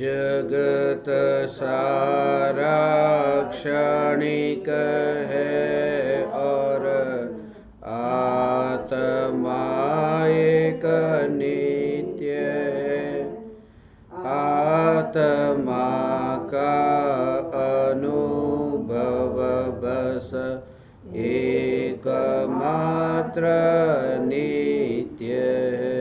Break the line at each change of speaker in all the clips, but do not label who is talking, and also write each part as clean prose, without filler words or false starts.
जगत सारा क्षणिक है और आत्मा एक नित्य है। आत्मा का अनुभव बस एकमात्र नित्य है।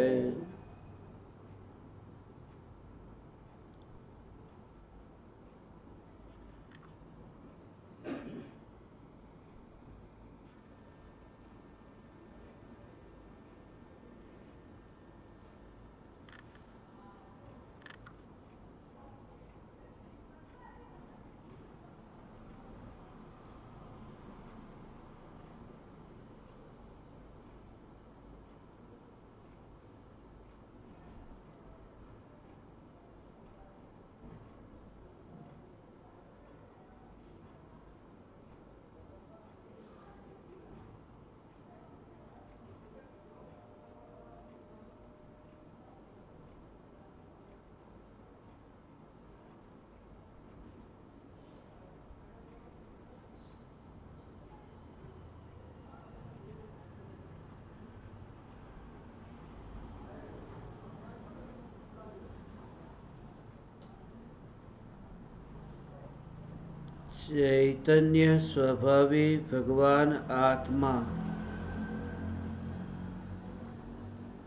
चैतन्य स्वभावी भगवान आत्मा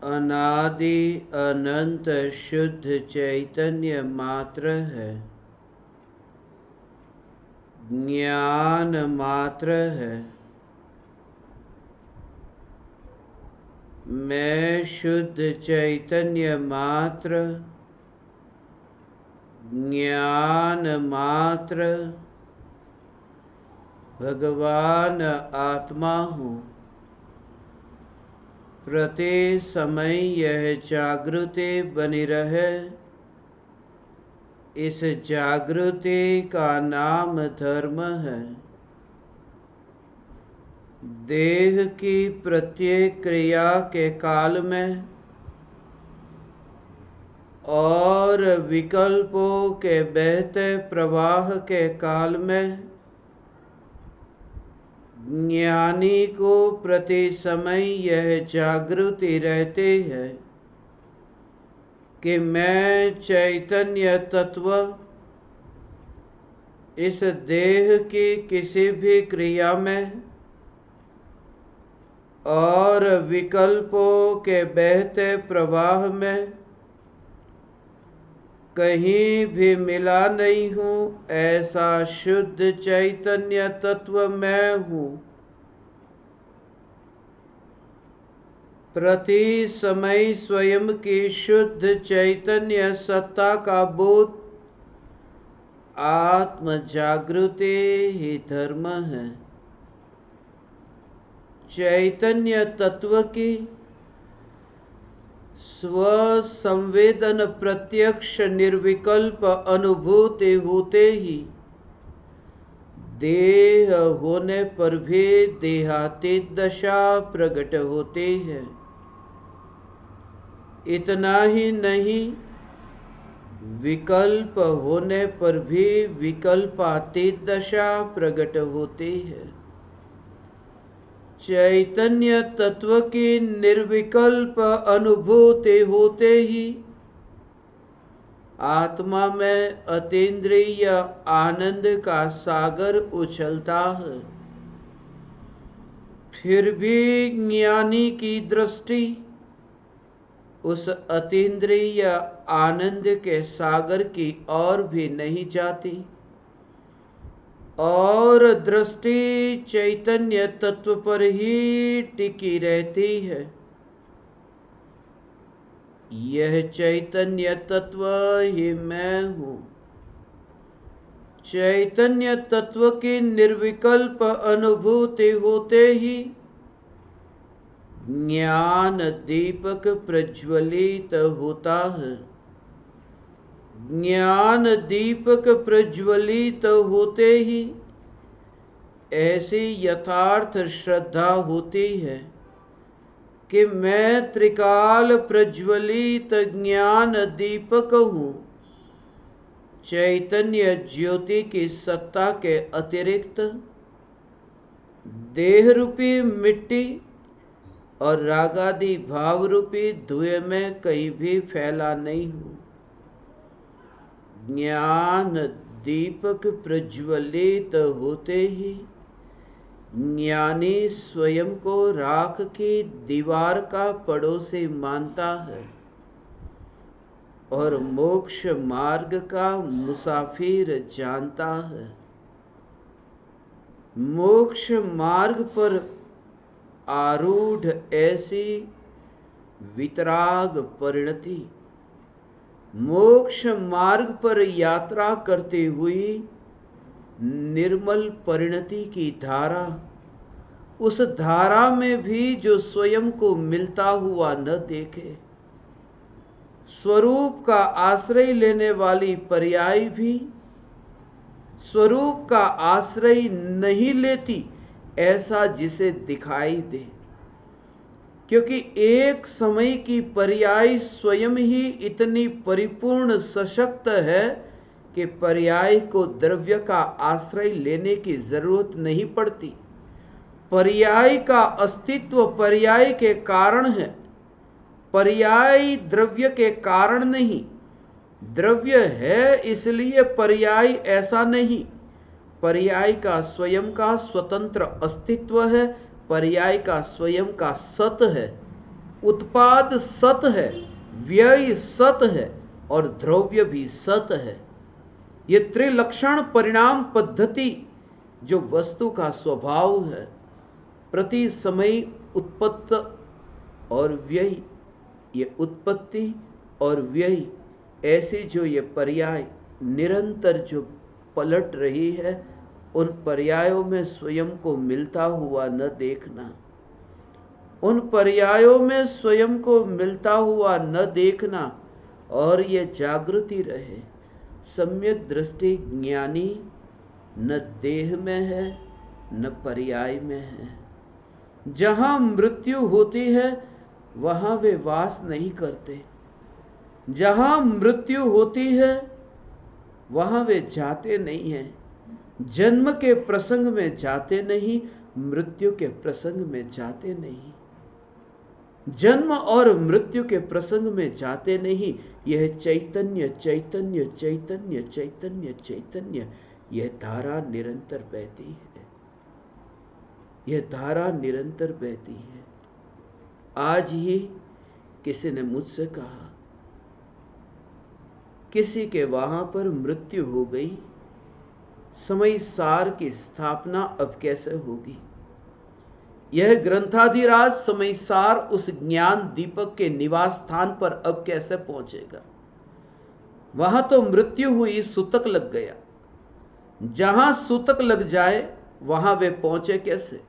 अनादि अनंत शुद्ध चैतन्य मात्र है, ज्ञान मात्र है। मैं शुद्ध चैतन्य मात्र, ज्ञान मात्र भगवान आत्मा हूँ। प्रति समय यह जागृति बनी रहे, इस जागृति का नाम धर्म है। देह की प्रत्येक क्रिया के काल में और विकल्पों के बहते प्रवाह के काल में ज्ञानी को प्रति समय यह जागृति रहती है कि मैं चैतन्य तत्व इस देह की किसी भी क्रिया में और विकल्पों के बहते प्रवाह में कहीं भी मिला नहीं हूँ। ऐसा शुद्ध चैतन्य तत्व मैं हूँ। प्रति समय स्वयं की शुद्ध चैतन्य सत्ता का बोध आत्म जागृति ही धर्म है। चैतन्य तत्व की स्व संवेदन प्रत्यक्ष निर्विकल्प अनुभूति होते ही देह होने पर भी देहातीत दशा प्रकट होती है। इतना ही नहीं, विकल्प होने पर भी विकल्पातीत दशा प्रकट होती है। चैतन्य तत्व की निर्विकल्प अनुभूति होते ही आत्मा में अतीन्द्रिय आनंद का सागर उछलता है। फिर भी ज्ञानी की दृष्टि उस अतीन्द्रिय आनंद के सागर की ओर भी नहीं जाती और दृष्टि चैतन्य तत्व पर ही टिकी रहती है। यह चैतन्य तत्व ही मैं हूँ। चैतन्य तत्व की निर्विकल्प अनुभूति होते ही ज्ञान दीपक प्रज्वलित होता है। ज्ञान दीपक प्रज्वलित होते ही ऐसी यथार्थ श्रद्धा होती है कि मैं त्रिकाल प्रज्वलित ज्ञान दीपक हूँ। चैतन्य ज्योति की सत्ता के अतिरिक्त देह रूपी मिट्टी और रागादि भाव रूपी धुएं में कहीं भी फैला नहीं हूं। ज्ञान दीपक प्रज्वलित होते ही ज्ञानी स्वयं को राख की दीवार का पड़ोसी मानता है और मोक्ष मार्ग का मुसाफिर जानता है। मोक्ष मार्ग पर आरूढ़ ऐसी वितराग परिणति, मोक्ष मार्ग पर यात्रा करते हुए निर्मल परिणति की धारा, उस धारा में भी जो स्वयं को मिलता हुआ न देखे, स्वरूप का आश्रय लेने वाली पर्याय भी स्वरूप का आश्रय नहीं लेती ऐसा जिसे दिखाई दे, क्योंकि एक समय की पर्याय स्वयं ही इतनी परिपूर्ण सशक्त है कि पर्याय को द्रव्य का आश्रय लेने की जरूरत नहीं पड़ती। पर्याय का अस्तित्व पर्याय के कारण है, पर्याय द्रव्य के कारण नहीं। द्रव्य है इसलिए पर्याय ऐसा नहीं। पर्याय का स्वयं का स्वतंत्र अस्तित्व है, पर्याय का स्वयं का सत है, उत्पाद सत है, व्यय सत है और द्रव्य भी सत है। ये त्रिलक्षण परिणाम पद्धति जो वस्तु का स्वभाव है, प्रति समय उत्पत्ति और व्यय, ये उत्पत्ति और व्यय ऐसे जो ये पर्याय निरंतर जो पलट रही है, उन पर्यायों में स्वयं को मिलता हुआ न देखना, उन पर्यायों में स्वयं को मिलता हुआ न देखना और ये जागृति रहे। सम्यक दृष्टि ज्ञानी न देह में है न पर्याय में है। जहां मृत्यु होती है वहां वे वास नहीं करते, जहां मृत्यु होती है वहां वे जाते नहीं हैं। जन्म के प्रसंग में जाते नहीं, मृत्यु के प्रसंग में जाते नहीं। जन्म और मृत्यु के प्रसंग में जाते नहीं। यह चैतन्य चैतन्य चैतन्य चैतन्य चैतन्य, यह धारा निरंतर बहती है, यह धारा निरंतर बहती है। आज ही किसी ने मुझसे कहा, किसी के वहां पर मृत्यु हो गई, समय सार की स्थापना अब कैसे होगी? यह ग्रंथाधिराज समय सार उस ज्ञान दीपक के निवास स्थान पर अब कैसे पहुंचेगा? वहां तो मृत्यु हुई, सूतक लग गया। जहां सूतक लग जाए वहां वे पहुंचे कैसे?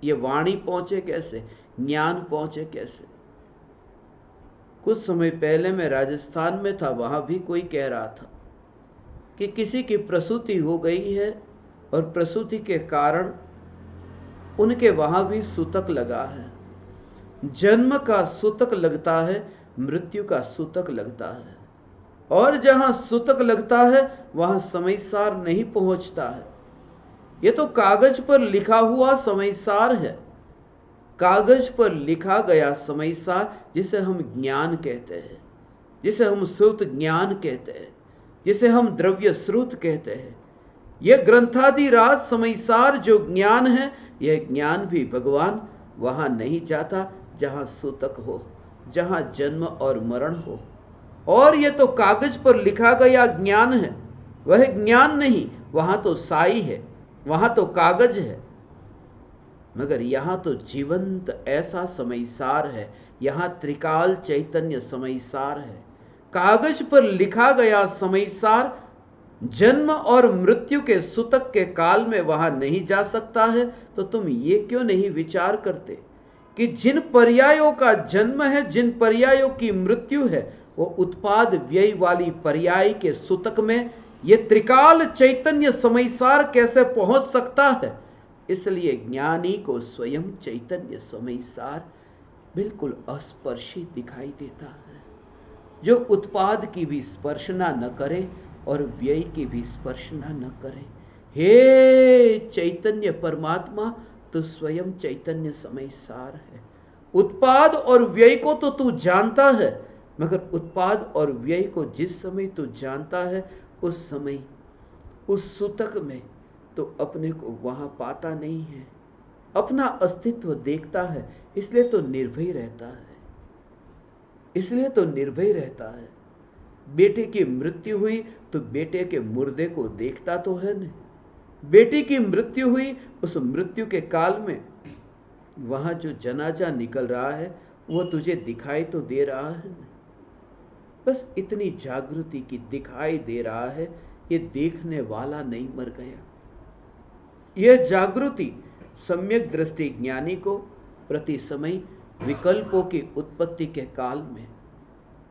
ये वाणी पहुंचे कैसे? ज्ञान पहुंचे कैसे? कुछ समय पहले मैं राजस्थान में था, वहां भी कोई कह रहा था कि किसी की प्रसूति हो गई है और प्रसूति के कारण उनके वहां भी सूतक लगा है। जन्म का सूतक लगता है, मृत्यु का सूतक लगता है, और जहां सूतक लगता है वहां समय सार नहीं पहुंचता है। यह तो कागज पर लिखा हुआ समय सार है, कागज पर लिखा गया समय सार, जिसे हम ज्ञान कहते हैं, जिसे हम श्रुत ज्ञान कहते हैं, जिसे हम द्रव्य श्रुत कहते हैं। यह ग्रंथाधिराज समय सार जो ज्ञान है, यह ज्ञान भी भगवान वहां नहीं जाता जहां सूतक हो, जहां जन्म और मरण हो। और यह तो कागज पर लिखा गया ज्ञान है, वह ज्ञान नहीं, वहां तो साई है, वहां तो कागज है। मगर यहां तो जीवंत ऐसा समय सार है, यहां त्रिकाल चैतन्य समय सार है। कागज पर लिखा गया समय सार जन्म और मृत्यु के सूतक के काल में वहां नहीं जा सकता है। तो तुम ये क्यों नहीं विचार करते कि जिन पर्यायों का जन्म है, जिन पर्यायों की मृत्यु है, वो उत्पाद व्यय वाली पर्याय के सूतक में ये त्रिकाल चैतन्य समय सार कैसे पहुंच सकता है? इसलिए ज्ञानी को स्वयं चैतन्य समय सार बिल्कुल अस्पर्शी दिखाई देता है, जो उत्पाद की भी स्पर्शना न करे, और व्यय की भी स्पर्शना न करे। हे चैतन्य परमात्मा, तो स्वयं चैतन्य समय सार है। उत्पाद और व्यय को तो तू जानता है, मगर उत्पाद और व्यय को जिस समय तू जानता है, उस समय उस सूतक में तो अपने को वहां पाता नहीं है। अपना अस्तित्व देखता है, इसलिए तो निर्भय रहता है, इसलिए तो निर्भय रहता है। बेटे की मृत्यु हुई तो बेटे के मुर्दे को देखता तो है न। बेटी की मृत्यु हुई, उस मृत्यु के काल में वहां जो जनाजा निकल रहा है वो तुझे दिखाई तो दे रहा है न। बस इतनी जागृति की दिखाई दे रहा है, ये देखने वाला नहीं मर गया। यह जागृति सम्यक दृष्टि ज्ञानी को प्रति समय विकल्पों की उत्पत्ति के काल में,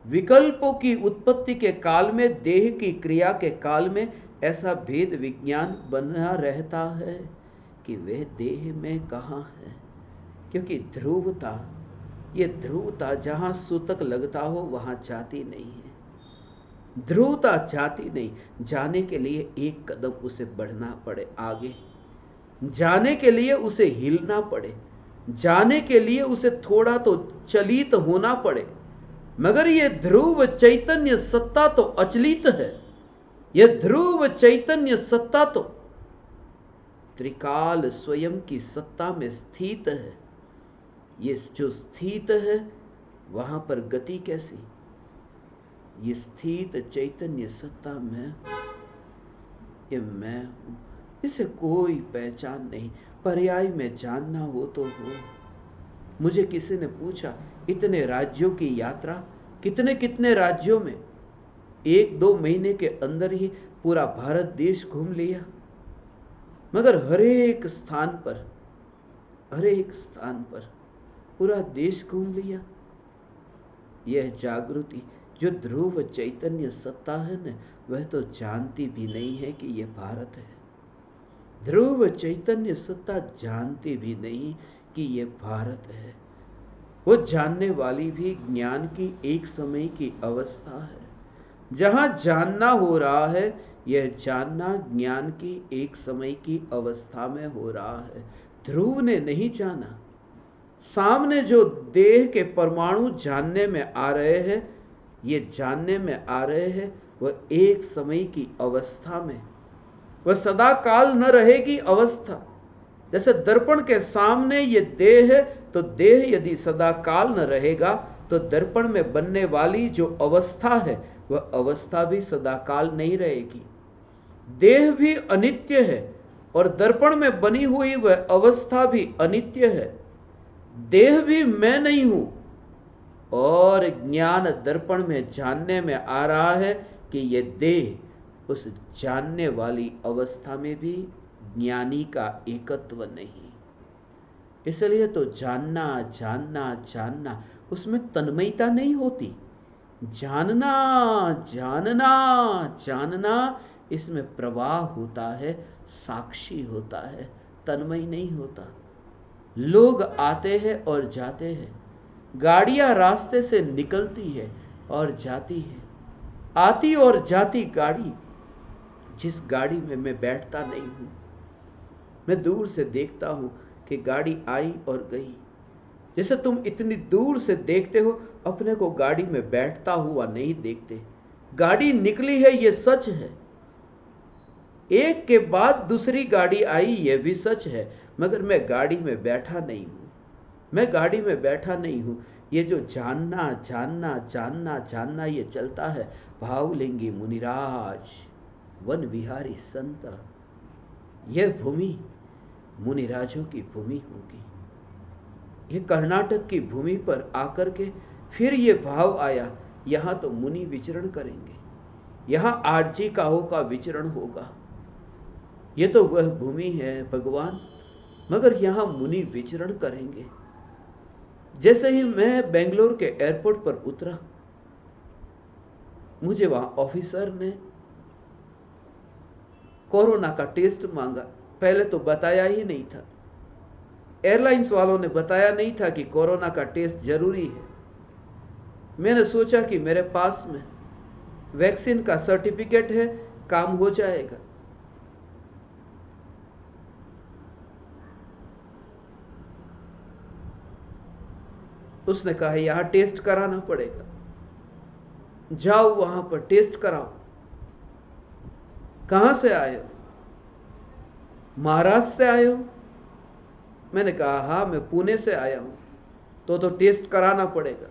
विकल्पों की उत्पत्ति के काल में, देह की क्रिया के काल में ऐसा भेद विज्ञान बना रहता है कि वह देह में कहाँ है। क्योंकि ध्रुवता, ये ध्रुवता जहां सूतक लगता हो वहां जाती नहीं है। ध्रुवता जाती नहीं। जाने के लिए एक कदम उसे बढ़ना पड़े आगे, जाने के लिए उसे हिलना पड़े, जाने के लिए उसे थोड़ा तो चलित होना पड़े। मगर यह ध्रुव चैतन्य सत्ता तो अचलित है। यह ध्रुव चैतन्य सत्ता तो त्रिकाल स्वयं की सत्ता में स्थित है। ये जो स्थित है वहां पर गति कैसी? ये स्थित चैतन्य सत्ता में, ये मैं हूं, इसे कोई पहचान नहीं। पर्याय में जानना हो तो हो। मुझे किसी ने पूछा, इतने राज्यों की यात्रा, कितने कितने राज्यों में 1-2 महीने के अंदर ही पूरा भारत देश घूम लिया। मगर हर एक स्थान पर, हर एक स्थान पर पूरा देश घूम लिया। यह जागृति जो ध्रुव चैतन्य सत्ता है न, वह तो जानती भी नहीं है कि यह भारत है। ध्रुव चैतन्य सत्ता जानती भी नहीं कि यह भारत है। वो जानने वाली भी ज्ञान की एक समय की अवस्था है। जहां जानना हो रहा है, यह जानना ज्ञान की एक समय की अवस्था में हो रहा है। ध्रुव ने नहीं जाना। सामने जो देह के परमाणु जानने में आ रहे हैं, ये जानने में आ रहे हैं, वह एक समय की अवस्था में, वह सदा काल न रहेगी अवस्था। जैसे दर्पण के सामने ये देह है, तो देह यदि सदा काल न रहेगा तो दर्पण में बनने वाली जो अवस्था है वह अवस्था भी सदा काल नहीं रहेगी। देह भी अनित्य है और दर्पण में बनी हुई वह अवस्था भी अनित्य है। देह भी मैं नहीं हूं और ज्ञान दर्पण में जानने में आ रहा है कि यह देह उस जानने वाली अवस्था में भी ज्ञानी का एकत्व नहीं। इसलिए तो जानना जानना जानना, उसमें तन्मयता नहीं होती। जानना जानना जानना, इसमें प्रवाह होता है, साक्षी होता है, तन्मय नहीं होता। लोग आते हैं और जाते हैं, गाड़ियां रास्ते से निकलती है और जाती है, आती और जाती गाड़ी। जिस गाड़ी में मैं बैठता नहीं हूं, मैं दूर से देखता हूं कि गाड़ी आई और गई। जैसे तुम इतनी दूर से देखते हो, अपने को गाड़ी में बैठता हुआ नहीं देखते। गाड़ी निकली है, यह सच है। एक के बाद दूसरी गाड़ी आई, यह भी सच है। मगर मैं गाड़ी में बैठा नहीं हूं, मैं गाड़ी में बैठा नहीं हूं। ये जो जानना जानना जानना जानना ये चलता है। भावलिंगी मुनिराज वन विहारी संत, यह भूमि मुनिराजों की भूमि होगी। ये कर्नाटक की भूमि पर आकर के फिर ये भाव आया, यहां तो मुनि विचरण करेंगे, यहां आर्जिकाओं का विचरण होगा। ये तो वह भूमि है भगवान, मगर यहां मुनि विचरण करेंगे। जैसे ही मैं बेंगलोर के एयरपोर्ट पर उतरा, मुझे वहां ऑफिसर ने कोरोना का टेस्ट मांगा। पहले तो बताया ही नहीं था, एयरलाइंस वालों ने बताया नहीं था कि कोरोना का टेस्ट जरूरी है। मैंने सोचा कि मेरे पास में वैक्सीन का सर्टिफिकेट है, काम हो जाएगा। उसने कहा यहां टेस्ट कराना पड़ेगा, जाओ वहां पर टेस्ट कराओ। कहां से आए हो? महाराष्ट्र से आए हो? मैंने कहा हाँ, मैं पुणे से आया हूं। तो टेस्ट कराना पड़ेगा।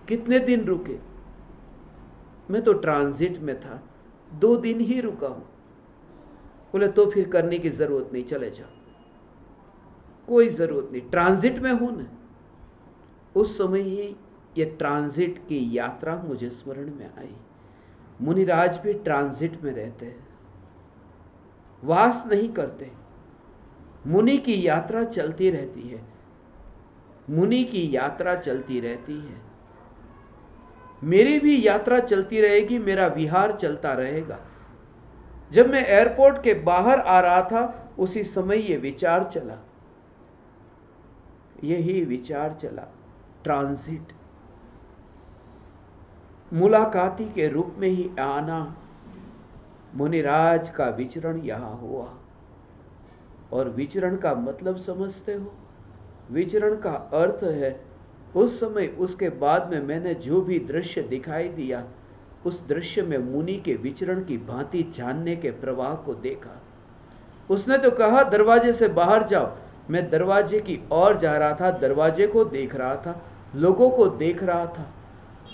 कितने दिन रुके? मैं तो ट्रांजिट में था, 2 दिन ही रुका हूं। बोले तो फिर करने की जरूरत नहीं, चले जाओ। कोई जरूरत नहीं, ट्रांजिट में हूं ना। उस समय ही ये ट्रांजिट की यात्रा मुझे स्मरण में आई। मुनिराज भी ट्रांजिट में रहते हैं, वास नहीं करते। मुनि की यात्रा चलती रहती है, मुनि की यात्रा चलती रहती है। मेरी भी यात्रा चलती रहेगी, मेरा विहार चलता रहेगा। जब मैं एयरपोर्ट के बाहर आ रहा था, उसी समय ये विचार चला, यही विचार चला। ट्रांजिट, मुलाकाती के रूप में ही आना। मुनिराज का विचरण यहां हुआ। और विचरण का मतलब समझते हो? विचरण का अर्थ है उस समय, उसके बाद में मैंने जो भी दृश्य दिखाई दिया, उस दृश्य में मुनि के विचरण की भांति जानने के प्रवाह को देखा। उसने तो कहा दरवाजे से बाहर जाओ, मैं दरवाजे की ओर जा रहा था, दरवाजे को देख रहा था, लोगों को देख रहा था।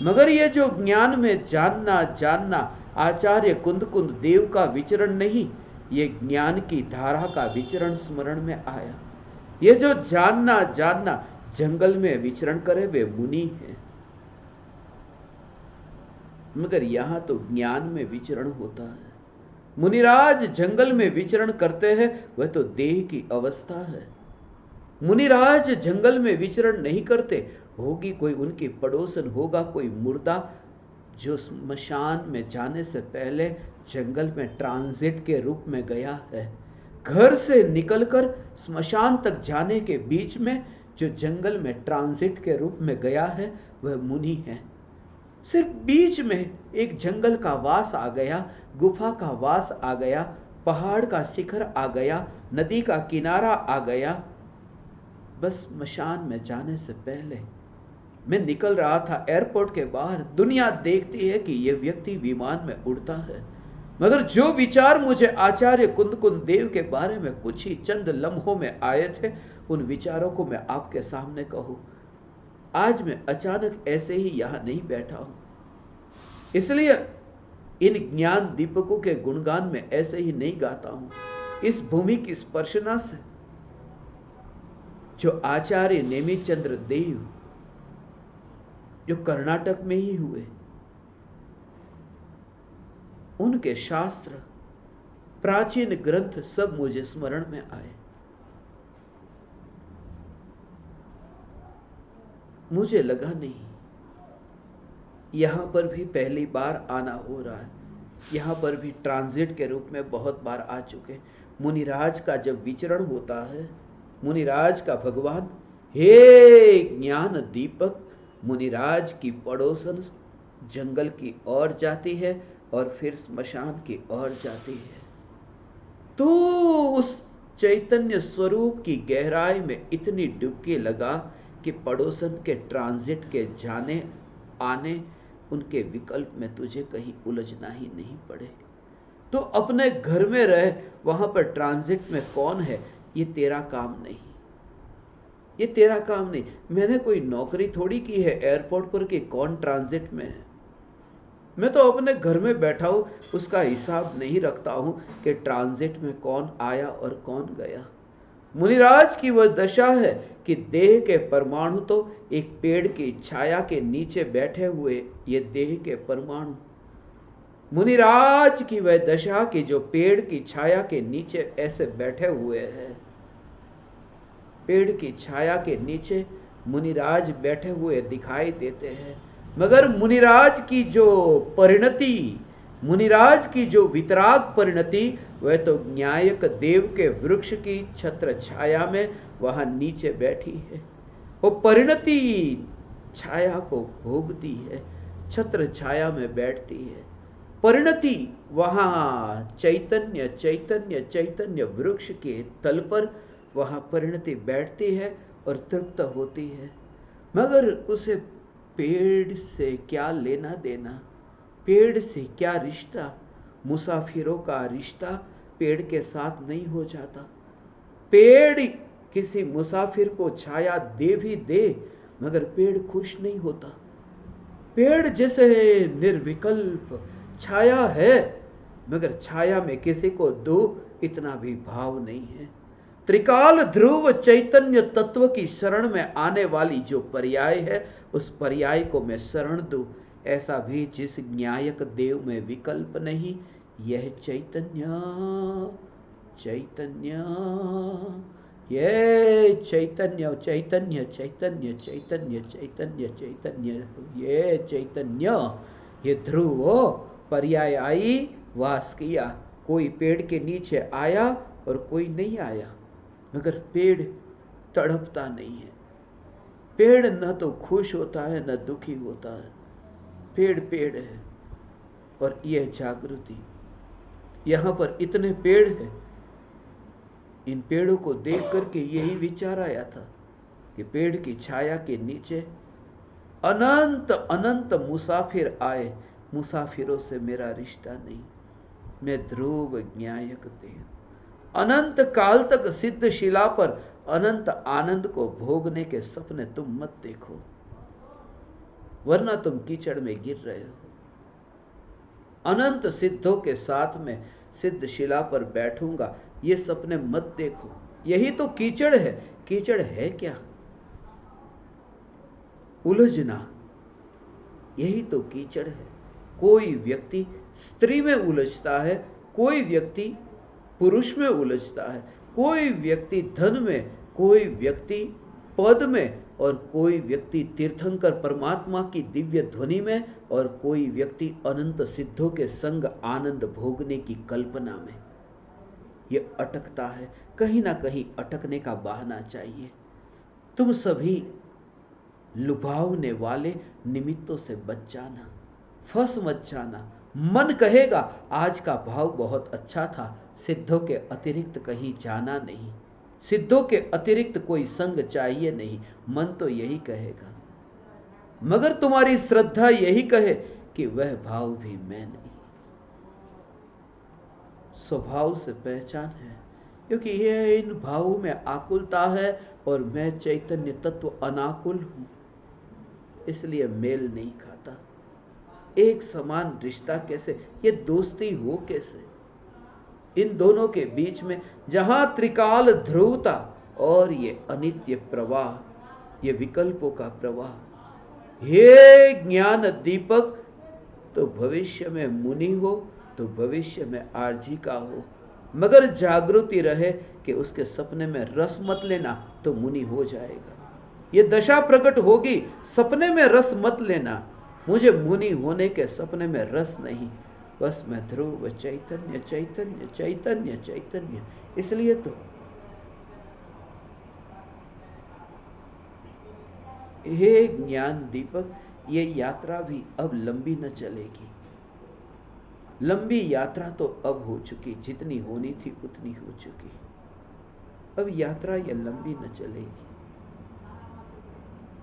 मगर ये जो ज्ञान में जानना आचार्य कुंद देव का विचरण नहीं, ये ज्ञान की धारा का विचरण स्मरण में आया। ये जो जानना जंगल में विचरण करे वे मुनि हैं, मगर यहां तो ज्ञान में विचरण होता है। मुनिराज जंगल में विचरण करते हैं, वह तो देह की अवस्था है। मुनिराज जंगल में विचरण नहीं करते। होगी कोई उनकी पड़ोसन, होगा कोई मुर्दा जो स्मशान में जाने से पहले जंगल में ट्रांजिट के रूप में गया है। घर से निकलकर स्मशान तक जाने के बीच में जो जंगल में ट्रांजिट के रूप में गया है, वह मुनि है। सिर्फ बीच में एक जंगल का वास आ गया, गुफा का वास आ गया, पहाड़ का शिखर आ गया, नदी का किनारा आ गया। बस स्मशान में जाने से पहले मैं निकल रहा था एयरपोर्ट के बाहर। दुनिया देखती है कि यह व्यक्ति विमान में उड़ता है, मगर जो विचार मुझे आचार्य कुंद देव के बारे में कुछ ही चंद लम्हों में आए थे, उन विचारों को मैं आपके सामने कहूं। आज मैं अचानक ऐसे ही यहां नहीं बैठा हूं, इसलिए इन ज्ञान दीपकों के गुणगान में ऐसे ही नहीं गाता हूं। इस भूमि की स्पर्शना से जो आचार्य नेमिचंद्र देव, जो कर्नाटक में ही हुए, उनके शास्त्र, प्राचीन ग्रंथ सब मुझे स्मरण में आए। मुझे लगा नहीं, यहां पर भी पहली बार आना हो रहा है। यहां पर भी ट्रांजिट के रूप में बहुत बार आ चुके। मुनिराज का जब विचरण होता है, मुनिराज का भगवान, हे ज्ञान दीपक, मुनिराज की पड़ोसन जंगल की ओर जाती है और फिर स्मशान की ओर जाती है। तो उस चैतन्य स्वरूप की गहराई में इतनी डुबकी लगा कि पड़ोसन के ट्रांजिट के जाने आने, उनके विकल्प में तुझे कहीं उलझना ही नहीं पड़े। तो अपने घर में रह, वहां पर ट्रांजिट में कौन है, ये तेरा काम नहीं, ये तेरा काम नहीं। मैंने कोई नौकरी थोड़ी की है एयरपोर्ट पर कि कौन ट्रांजिट में है। मैं तो अपने घर में बैठा हूं, उसका हिसाब नहीं रखता हूं कि ट्रांजिट में कौन आया और कौन गया। मुनिराज की वह दशा है कि देह के परमाणु तो एक पेड़ की छाया के नीचे बैठे हुए, ये देह के परमाणु। मुनिराज की वह दशा कि जो पेड़ की छाया के नीचे ऐसे बैठे हुए हैं। पेड़ की छाया के नीचे मुनिराज बैठे हुए दिखाई देते हैं, मगर मुनिराज की जो परिणति, मुनिराज की जो वितराग परिणति, वह तो न्यायक देव के वृक्ष की छत्र छाया में वहां नीचे बैठी है। वो परिणति छाया को भोगती है, छत्र छाया में बैठती है। परिणति वहां चैतन्य चैतन्य चैतन्य वृक्ष के तल पर वहां परिणति बैठती है और तृप्त होती है। मगर उसे पेड़ से क्या लेना देना, पेड़ से क्या रिश्ता। मुसाफिरों का रिश्ता पेड़ के साथ नहीं हो जाता। पेड़ किसी मुसाफिर को छाया दे भी दे, मगर पेड़ खुश नहीं होता। पेड़ जैसे निर्विकल्प छाया है, मगर छाया में किसी को दो इतना भी भाव नहीं है। त्रिकाल ध्रुव चैतन्य तत्व की शरण में आने वाली जो पर्याय है, उस पर्याय को मैं शरण दूं, ऐसा भी जिस न्यायक देव में विकल्प नहीं। यह चैतन्य चैतन्य, ये चैतन्य चैतन्य चैतन्य चैतन्य चैतन्य चैतन्य, ये चैतन्य, ये ध्रुव पर्याय आई, वास किया। कोई पेड़ के नीचे आया और कोई नहीं आया, मगर पेड़ तड़पता नहीं है। पेड़ न तो खुश होता है न दुखी होता है। पेड़ पेड़ है। और यह जागृति, यहां पर इतने पेड़ हैं, इन पेड़ों को देख करके यही विचार आया था कि पेड़ की छाया के नीचे अनंत अनंत मुसाफिर आए, मुसाफिरों से मेरा रिश्ता नहीं। मैं ध्रुव न्यायक देव, अनंत काल तक सिद्ध शिला पर अनंत आनंद को भोगने के सपने तुम मत देखो, वरना तुम कीचड़ में गिर रहे हो। अनंत सिद्धों के साथ में सिद्ध शिला पर बैठूंगा, ये सपने मत देखो। यही तो कीचड़ है। कीचड़ है क्या? उलझना, यही तो कीचड़ है। कोई व्यक्ति स्त्री में उलझता है, कोई व्यक्ति पुरुष में उलझता है, कोई व्यक्ति धन में, कोई व्यक्ति पद में, और कोई व्यक्ति तीर्थंकर परमात्मा की दिव्य ध्वनि में, और कोई व्यक्ति अनंत सिद्धों के संग आनंद भोगने की कल्पना में। ये अटकता है, कहीं ना कहीं अटकने का बहाना चाहिए। तुम सभी लुभावने वाले निमित्तों से बच जाना, फंस मत जाना। मन कहेगा आज का भाव बहुत अच्छा था, सिद्धों के अतिरिक्त कहीं जाना नहीं, सिद्धों के अतिरिक्त कोई संग चाहिए नहीं। मन तो यही कहेगा, मगर तुम्हारी श्रद्धा यही कहे कि वह भाव भी मैं नहीं। स्वभाव से पहचान है, क्योंकि ये इन भावों में आकुलता है और मैं चैतन्य तत्व अनाकुल हूं, इसलिए मेल नहीं खाता। एक समान रिश्ता कैसे, ये दोस्ती हो कैसे? इन दोनों के बीच में जहां त्रिकाल ध्रुवता और ये अनित्य प्रवाह, ये विकल्पों का प्रवाह। हे ज्ञान दीपक, तो भविष्य में मुनि हो, तो भविष्य में आर्जिका हो, मगर जागृति रहे कि उसके सपने में रस मत लेना, तो मुनि हो जाएगा। ये दशा प्रकट होगी, सपने में रस मत लेना। मुझे मुनि होने के सपने में रस नहीं, बस मैं ध्रुव चैतन्य चैतन्य चैतन्य चैतन्य। इसलिए तो हे ज्ञान दीपक, ये यात्रा भी अब लंबी न चलेगी। लंबी यात्रा तो अब हो चुकी, जितनी होनी थी उतनी हो चुकी। अब यात्रा ये लंबी न चलेगी।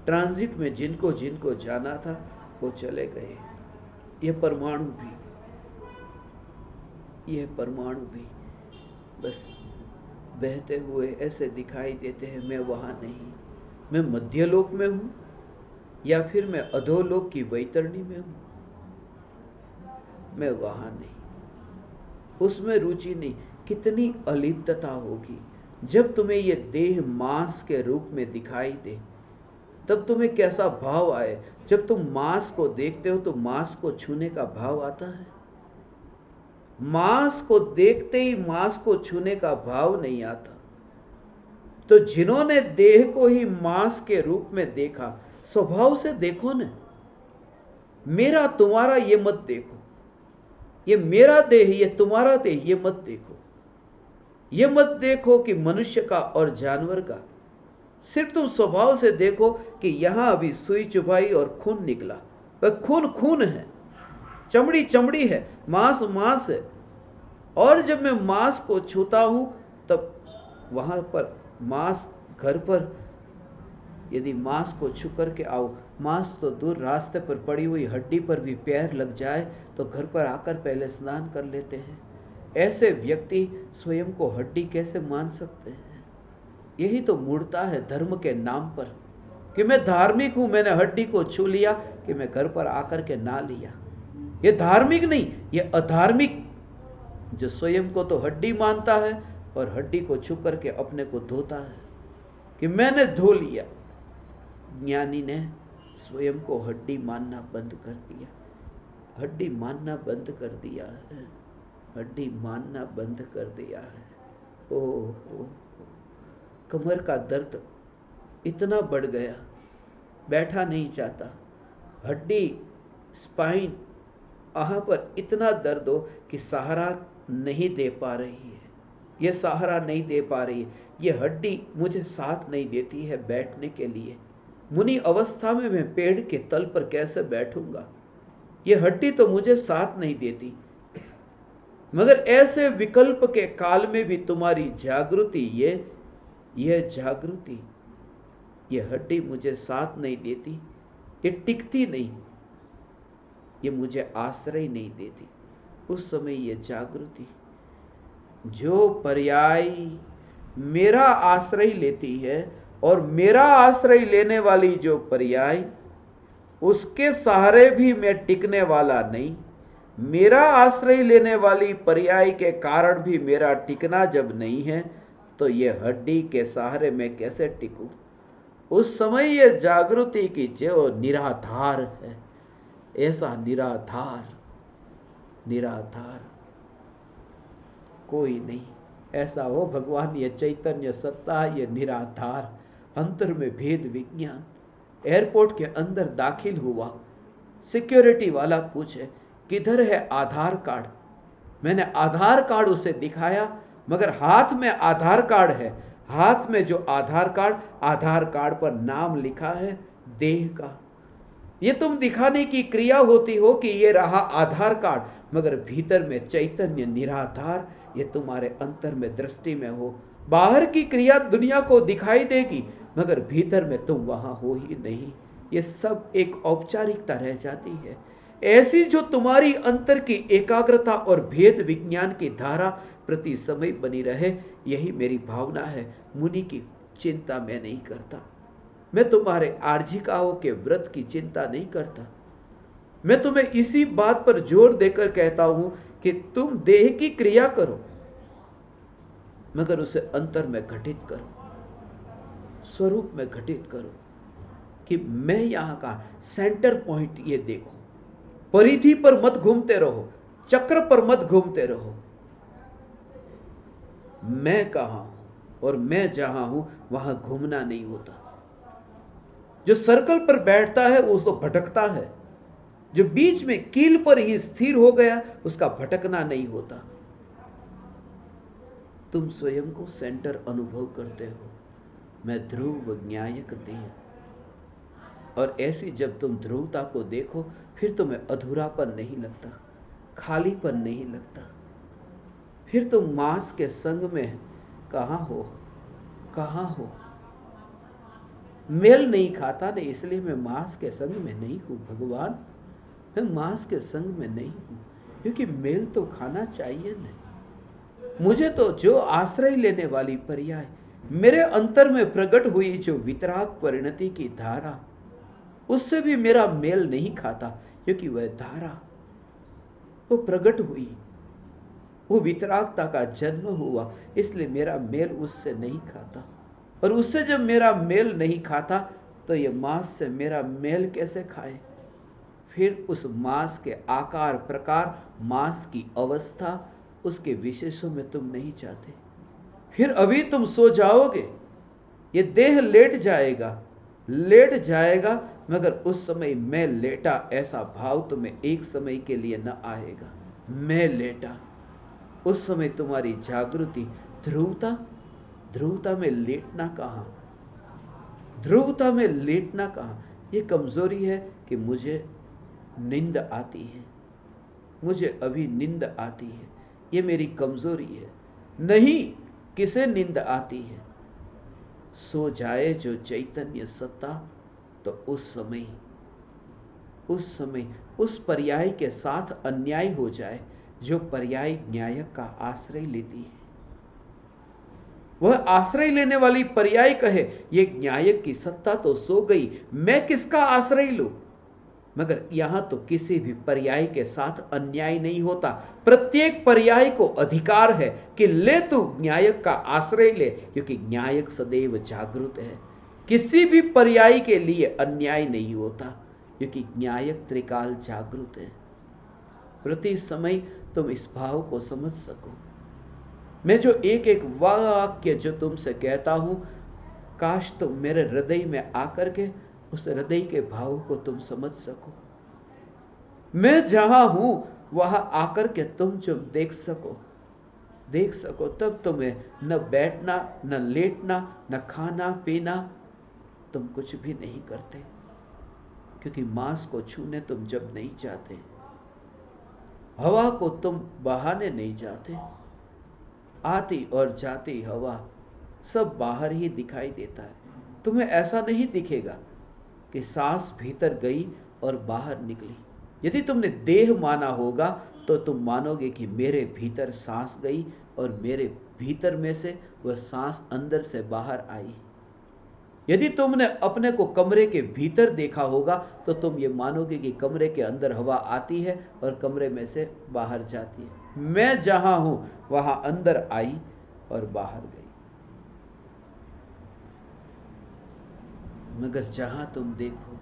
ट्रांजिट में जिनको जिनको जाना था वो चले गए। यह परमाणु भी बस बहते हुए ऐसे दिखाई देते हैं। मैं वहां नहीं, मैं मध्यलोक में हूं या फिर मैं अधोलोक की वैतरणी में हूं, मैं वहां नहीं, उसमें रुचि नहीं। कितनी अलिप्तता होगी जब तुम्हें ये देह मांस के रूप में दिखाई दे, तब तुम्हें कैसा भाव आए। जब तुम मांस को देखते हो तो मांस को छूने का भाव आता है, मांस को देखते ही मांस को छूने का भाव नहीं आता। तो जिन्होंने देह को ही मांस के रूप में देखा, स्वभाव से देखो न, मेरा तुम्हारा ये मत देखो, ये मेरा देह ये तुम्हारा देह ये मत देखो। ये मत देखो कि मनुष्य का और जानवर का सिर्फ तुम स्वभाव से देखो कि यहां अभी सुई चुभाई और खून निकला, वह खून खून है, चमड़ी चमड़ी है, मांस मांस है। और जब मैं मांस को छूता हूं तब वहां पर मांस, घर पर यदि मांस को छू करके आओ, मांस तो दूर, रास्ते पर पड़ी हुई हड्डी पर भी पैर लग जाए तो घर पर आकर पहले स्नान कर लेते हैं। ऐसे व्यक्ति स्वयं को हड्डी कैसे मान सकते हैं? यही तो मूर्खता है धर्म के नाम पर, कि मैं धार्मिक हूं, मैंने हड्डी को छू लिया कि मैं घर पर आकर के ना लिया। ये धार्मिक नहीं, ये अधार्मिक, जो स्वयं को तो हड्डी मानता है और हड्डी को छू करके अपने को धोता है कि मैंने धो लिया। ज्ञानी ने स्वयं को हड्डी मानना बंद कर दिया, हड्डी मानना बंद कर दिया है, हड्डी मानना बंद कर दिया है। ओ, कमर का दर्द इतना बढ़ गया, बैठा नहीं जाता। हड्डी, स्पाइन, यहाँ पर इतना दर्द हो कि सहारा नहीं दे पा रही है, ये सहारा नहीं दे पा रही है, ये हड्डी मुझे साथ नहीं देती है बैठने के लिए। मुनि अवस्था में मैं पेड़ के तल पर कैसे बैठूंगा? ये हड्डी तो मुझे साथ नहीं देती। मगर ऐसे विकल्प के काल में भी तुम्हारी जागृति, ये जागृति, ये हड्डी मुझे साथ नहीं देती, ये टिकती नहीं, ये मुझे आश्रय नहीं देती। उस समय ये जागृति जो पर्याय मेरा आश्रय लेती है और मेरा आश्रय लेने वाली जो पर्याय, उसके सहारे भी मैं टिकने वाला नहीं, मेरा आश्रय लेने वाली पर्याय के कारण भी मेरा टिकना जब नहीं है, तो ये हड्डी के सहारे मैं कैसे टिकूं? उस समय ये जागृति की जो निराधार है, ऐसा निराधार, निराधार कोई नहीं। ऐसा हो भगवान, ये चैतन्य सत्ता, ये निराधार, अंतर में भेद विज्ञान। एयरपोर्ट के अंदर दाखिल हुआ, सिक्योरिटी वाला पूछे किधर है आधार कार्ड? मैंने आधार कार्ड उसे दिखाया, मगर हाथ में आधार कार्ड है, हाथ में जो आधार कार्ड पर नाम लिखा है देह का। ये तुम दिखाने की क्रिया होती हो कि ये रहा आधार कार्ड, मगर भीतर में चैतन्य निराधार, ये तुम्हारे अंतर में दृष्टि में हो। बाहर की क्रिया दुनिया को दिखाई देगी, मगर भीतर में तुम वहां हो ही नहीं। ये सब एक औपचारिकता रह जाती है। ऐसी जो तुम्हारी अंतर की एकाग्रता और भेद विज्ञान की धारा प्रति समय बनी रहे, यही मेरी भावना है। मुनि की चिंता मैं नहीं करता, मैं तुम्हारे आर्जिकाओं के व्रत की चिंता नहीं करता। मैं तुम्हें इसी बात पर जोर देकर कहता हूं कि तुम देह की क्रिया करो, मगर उसे अंतर में घटित करो, स्वरूप में घटित करो कि मैं यहां का सेंटर पॉइंट ये देखो। परिधि पर मत घूमते रहो, चक्र पर मत घूमते रहो। मैं कहां हूं और मैं जहां हूं वहां घूमना नहीं होता। जो सर्कल पर बैठता है वो तो भटकता है, जो बीच में कील पर ही स्थिर हो गया उसका भटकना नहीं होता। तुम स्वयं को सेंटर अनुभव करते हो, मैं ध्रुव ज्ञायक देह। और ऐसी जब तुम ध्रुवता को देखो, फिर तुम्हें अधूरापन नहीं लगता, खालीपन नहीं लगता। फिर तुम मांस के संग में कहां हो, कहां हो? मेल नहीं खाता नहीं, इसलिए मैं मांस के संग में नहीं हूं भगवान, मैं मांस के संग में नहीं हूं, क्योंकि मेल तो खाना चाहिए नहीं। मुझे तो जो आश्रय लेने वाली पर्याय, मेरे अंतर में प्रकट हुई जो वितराग परिणति की धारा, उससे भी मेरा मेल नहीं खाता, क्योंकि वह धारा वो प्रकट हुई, वो वितरागता का जन्म हुआ, इसलिए मेरा मेल उससे नहीं खाता। और उससे जब मेरा मेल नहीं खाता तो ये मांस से मेरा मेल कैसे खाए? फिर उस मांस के आकार प्रकार, मांस की अवस्था, उसके विशेषों में तुम नहीं चाहते। फिर अभी तुम सो जाओगे, ये देह लेट जाएगा, लेट जाएगा, मगर उस समय मैं लेटा ऐसा भाव तुम्हें एक समय के लिए न आएगा। मैं लेटा, उस समय तुम्हारी जागृति ध्रुवता, ध्रुवता में लेटना कहां? ध्रुवता में लेटना कहाँ? ये कमजोरी है कि मुझे नींद आती है, मुझे अभी नींद आती है, ये मेरी कमजोरी है। नहीं, किसे नींद आती है? सो जाए जो चैतन्य सत्ता, तो उस समय उस पर्याय के साथ अन्याय हो जाए जो पर्याय न्यायक का आश्रय लेती है। वह आश्रय लेने वाली पर्याय कहे, ये न्यायक की सत्ता तो सो गई, मैं किसका आश्रय लूं? मगर यहां तो किसी भी पर्याय के साथ अन्याय नहीं होता। प्रत्येक पर्याय को अधिकार है कि ले तू न्यायक का आश्रय ले, क्योंकि न्यायक सदैव जागृत है। किसी भी पर्याय के लिए अन्याय नहीं होता, क्योंकि न्यायक त्रिकाल जागृत है। प्रति समय तुम इस भाव को समझ सको। मैं जो एक एक वाक्य जो तुमसे कहता हूं, काश तुम मेरे हृदय में आकर के उस हृदय के भाव को तुम समझ सको। मैं जहां हूं वहां आकर के तुम जो देख सको, तब तुम्हें न बैठना, न लेटना, न खाना पीना, तुम कुछ भी नहीं करते, क्योंकि मांस को छूने तुम जब नहीं जाते, हवा को तुम बहाने नहीं जाते, आती और जाती हवा सब बाहर ही दिखाई देता है। तुम्हें ऐसा नहीं दिखेगा कि सांस भीतर गई और बाहर निकली। यदि तुमने देह माना होगा तो तुम मानोगे कि मेरे भीतर सांस गई और मेरे भीतर में से वह सांस अंदर से बाहर आई। यदि तुमने अपने को कमरे के भीतर देखा होगा तो तुम ये मानोगे कि कमरे के अंदर हवा आती है और कमरे में से बाहर जाती है। मैं जहां हूं वहां अंदर आई और बाहर गई। मगर जहां तुम देखो,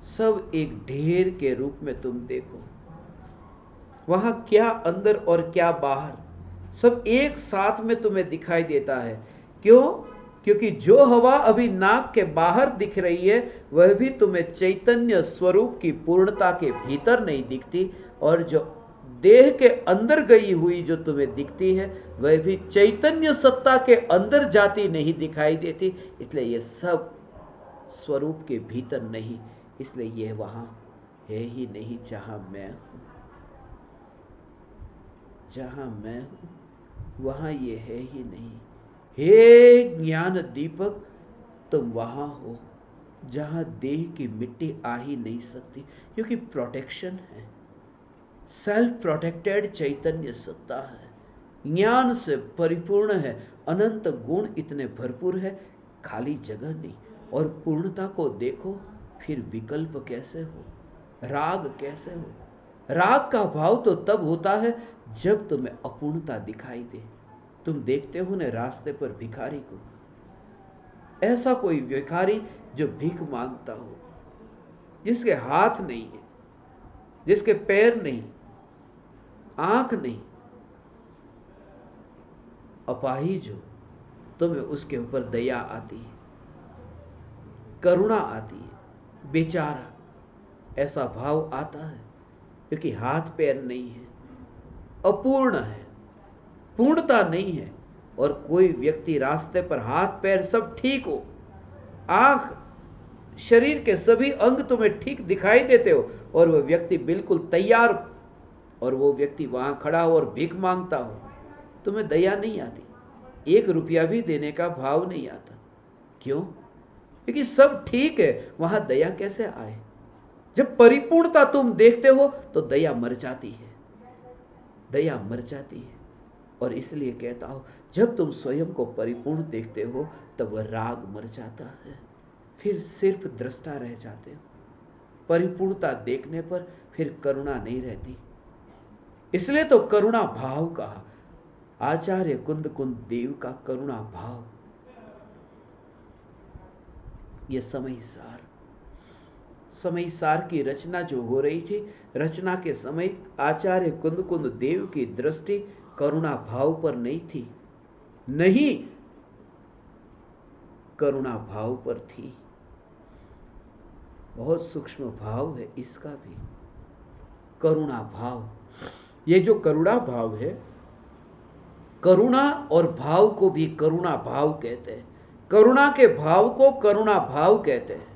सब एक ढेर के रूप में तुम देखो, वहां क्या अंदर और क्या बाहर, सब एक साथ में तुम्हें दिखाई देता है। क्यों? क्योंकि जो हवा अभी नाक के बाहर दिख रही है वह भी तुम्हें चैतन्य स्वरूप की पूर्णता के भीतर नहीं दिखती, और जो देह के अंदर गई हुई जो तुम्हें दिखती है वह भी चैतन्य सत्ता के अंदर जाती नहीं दिखाई देती। इसलिए ये सब स्वरूप के भीतर नहीं, इसलिए यह वहां है ही नहीं जहां मैं हूं। जहां मैं हूं वहां ये है ही नहीं। हे ज्ञान दीपक, तुम वहां हो जहां देह की मिट्टी आ ही नहीं सकती, क्योंकि प्रोटेक्शन है, सेल्फ प्रोटेक्टेड चैतन्य सत्ता है, ज्ञान से परिपूर्ण है, अनंत गुण इतने भरपूर है, खाली जगह नहीं। और पूर्णता को देखो, फिर विकल्प कैसे हो, राग कैसे हो? राग का भाव तो तब होता है जब तुम्हें अपूर्णता दिखाई दे। तुम देखते हो ना रास्ते पर भिखारी को, ऐसा कोई भिखारी जो भीख मांगता हो, जिसके हाथ नहीं है, जिसके पैर नहीं, आंख नहीं, अपाहिज हो, तुम्हें उसके ऊपर दया आती है, करुणा आती है, बेचारा, ऐसा भाव आता है, क्योंकि हाथ पैर नहीं है, अपूर्ण है, पूर्णता नहीं है। और कोई व्यक्ति रास्ते पर हाथ पैर सब ठीक हो, आंख, शरीर के सभी अंग तुम्हें ठीक दिखाई देते हो, और वह व्यक्ति बिल्कुल तैयार, और वो व्यक्ति वहां खड़ा हो और भीख मांगता हो, तुम्हें दया नहीं आती, 1 रुपया भी देने का भाव नहीं आता। क्यों? क्योंकि सब ठीक है, वहां दया कैसे आए? जब परिपूर्णता तुम देखते हो तो दया मर जाती है, दया मर जाती है। और इसलिए कहता हूं, जब तुम स्वयं को परिपूर्ण देखते हो तब वह राग मर जाता है, फिर सिर्फ दृष्टा रह जाते हो। परिपूर्णता देखने पर फिर करुणा नहीं रहती। इसलिए तो करुणा भाव कहा, आचार्य कुंद कुंद देव का करुणा भाव। यह समय सार की रचना जो हो रही थी, रचना के समय आचार्य कुंद कुंद देव की दृष्टि करुणा भाव पर नहीं थी, नहीं, करुणा भाव पर थी। बहुत सूक्ष्म भाव है इसका भी, करुणा भाव। ये जो करुणा भाव है, करुणा और भाव को भी करुणा भाव कहते हैं। करुणा के भाव को करुणा भाव कहते हैं,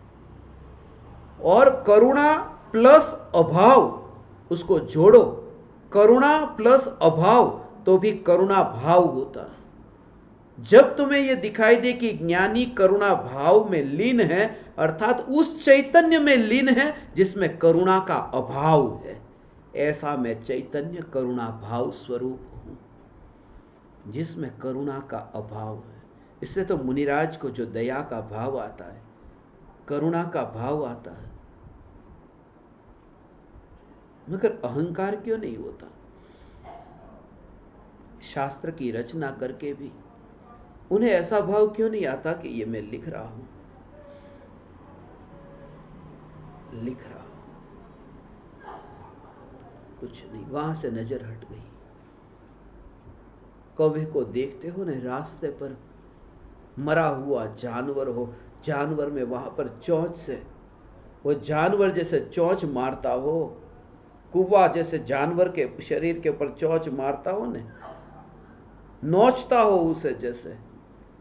और करुणा प्लस अभाव उसको जोड़ो, करुणा प्लस अभाव तो भी करुणा भाव होता है। जब तुम्हें यह दिखाई दे कि ज्ञानी करुणा भाव में लीन है, अर्थात उस चैतन्य में लीन है जिसमें करुणा का अभाव है, ऐसा मैं चैतन्य करुणा भाव स्वरूप हूं, जिसमें करुणा का अभाव है। इससे तो मुनिराज को जो दया का भाव आता है, करुणा का भाव आता है, मगर अहंकार क्यों नहीं होता? शास्त्र की रचना करके भी उन्हें ऐसा भाव क्यों नहीं आता कि ये मैं लिख रहा हूं, कुछ नहीं। वहां से नजर हट गई। कौवे को देखते हो ना, रास्ते पर मरा हुआ जानवर हो, जानवर में वहां पर चोंच से वो जानवर जैसे चोंच मारता हो, कुआ जैसे जानवर के शरीर के ऊपर चोंच मारता हो ने, नोचता हो उसे जैसे,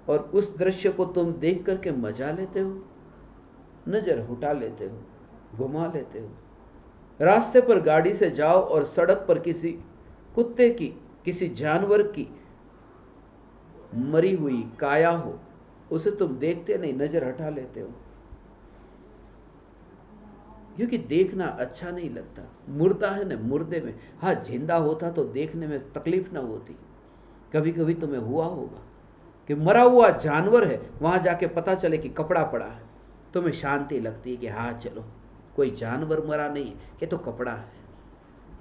और उस दृश्य को तुम देख करके मजा लेते हो, नजर हटा लेते हो, घुमा लेते हो। रास्ते पर गाड़ी से जाओ और सड़क पर किसी कुत्ते की, किसी जानवर की मरी हुई काया हो, उसे तुम देखते नहीं, नजर हटा लेते हो, क्योंकि देखना अच्छा नहीं लगता। मुर्दा है ना, मुर्दे में, हाँ जिंदा होता तो देखने में तकलीफ ना होती। कभी कभी तुम्हें हुआ होगा कि मरा हुआ जानवर है, वहां जाके पता चले कि कपड़ा पड़ा है, तुम्हें शांति लगती है कि हाँ चलो कोई जानवर मरा नहीं, ये तो कपड़ा है।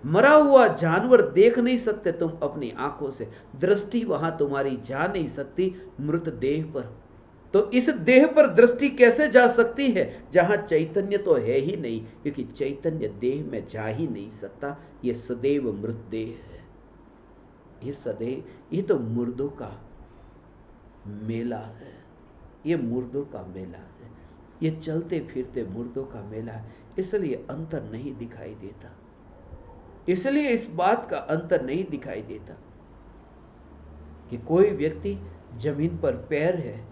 मरा हुआ जानवर देख नहीं सकते तुम अपनी आंखों से, दृष्टि वहां तुम्हारी जा नहीं सकती मृत देह पर। तो इस देह पर दृष्टि कैसे जा सकती है जहां चैतन्य तो है ही नहीं, क्योंकि चैतन्य देह में जा ही नहीं सकता। ये सदैव मृत देह है, ये सदैव, ये तो मुर्दों का मेला है, ये मुर्दों का मेला है, ये चलते फिरते मुर्दों का मेला है। इसलिए अंतर नहीं दिखाई देता, इसलिए इस बात का अंतर नहीं दिखाई देता कि कोई व्यक्ति जमीन पर पैर है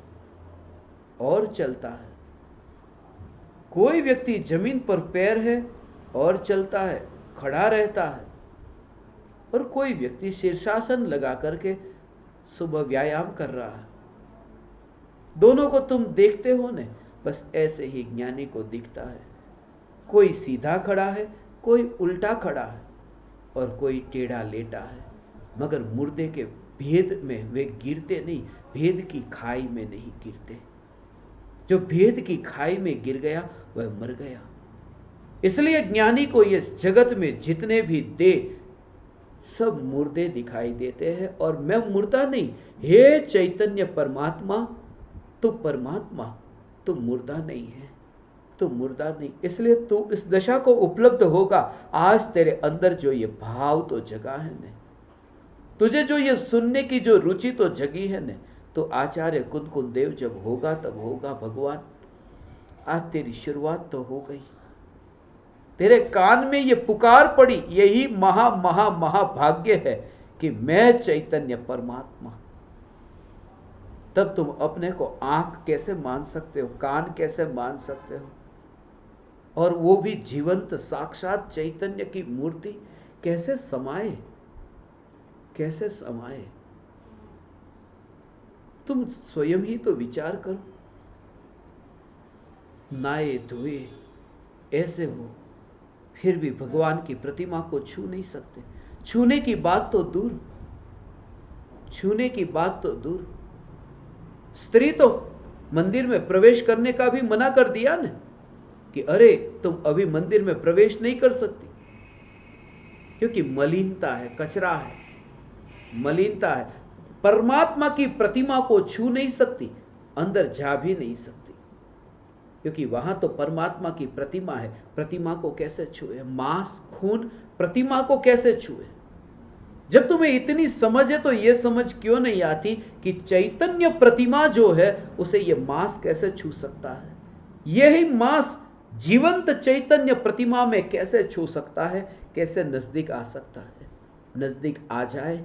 और चलता है, कोई व्यक्ति जमीन पर पैर है और चलता है, खड़ा रहता है, और कोई व्यक्ति शीर्षासन लगा करके सुबह व्यायाम कर रहा है। दोनों को तुम देखते हो ने, बस ऐसे ही ज्ञानी को दिखता है। कोई सीधा खड़ा है, कोई उल्टा खड़ा है, और कोई टेढ़ा लेटा है, मगर मुर्दे के भेद में वे गिरते नहीं, भेद की खाई में नहीं गिरते। जो भेद की खाई में गिर गया वह मर गया। इसलिए ज्ञानी को इस जगत में जितने भी दे सब मुर्दे दिखाई देते हैं, और मैं मुर्दा नहीं, हे चैतन्य परमात्मा, तू परमात्मा, तू मुर्दा नहीं है, तू मुर्दा नहीं। इसलिए तू इस दशा को उपलब्ध होगा। आज तेरे अंदर जो ये भाव तो जगा है ने, तुझे जो ये सुनने की जो रुचि तो जगी है ने, तो आचार्य कुंद देव जब होगा तब होगा भगवान। आज तेरी शुरुआत तो हो गई, तेरे कान में ये पुकार पड़ी, यही महा महा महाभाग्य है कि मैं चैतन्य परमात्मा। तब तुम अपने को आंख कैसे मान सकते हो, कान कैसे मान सकते हो, और वो भी जीवंत साक्षात चैतन्य की मूर्ति कैसे समाए, कैसे समाए। तुम स्वयं ही तो विचार करो। नाए धोए ऐसे हो, फिर भी भगवान की प्रतिमा को छू नहीं सकते। छूने की बात तो दूर, छूने की बात तो दूर। स्त्री तो मंदिर में प्रवेश करने का भी मना कर दिया ना, कि अरे तुम अभी मंदिर में प्रवेश नहीं कर सकती, क्योंकि मलिनता है, कचरा है, मलिनता है। परमात्मा की प्रतिमा को छू नहीं सकती, अंदर जा भी नहीं सकती, क्योंकि वहां तो परमात्मा की प्रतिमा है। प्रतिमा को कैसे छुए, मांस खून प्रतिमा को कैसे छुए। जब तुम्हें इतनी समझ है तो यह समझ क्यों नहीं आती कि चैतन्य प्रतिमा जो है उसे यह मांस कैसे छू सकता है। यही मांस जीवंत चैतन्य प्रतिमा में कैसे छू सकता है, कैसे नजदीक आ सकता है। नजदीक आ जाए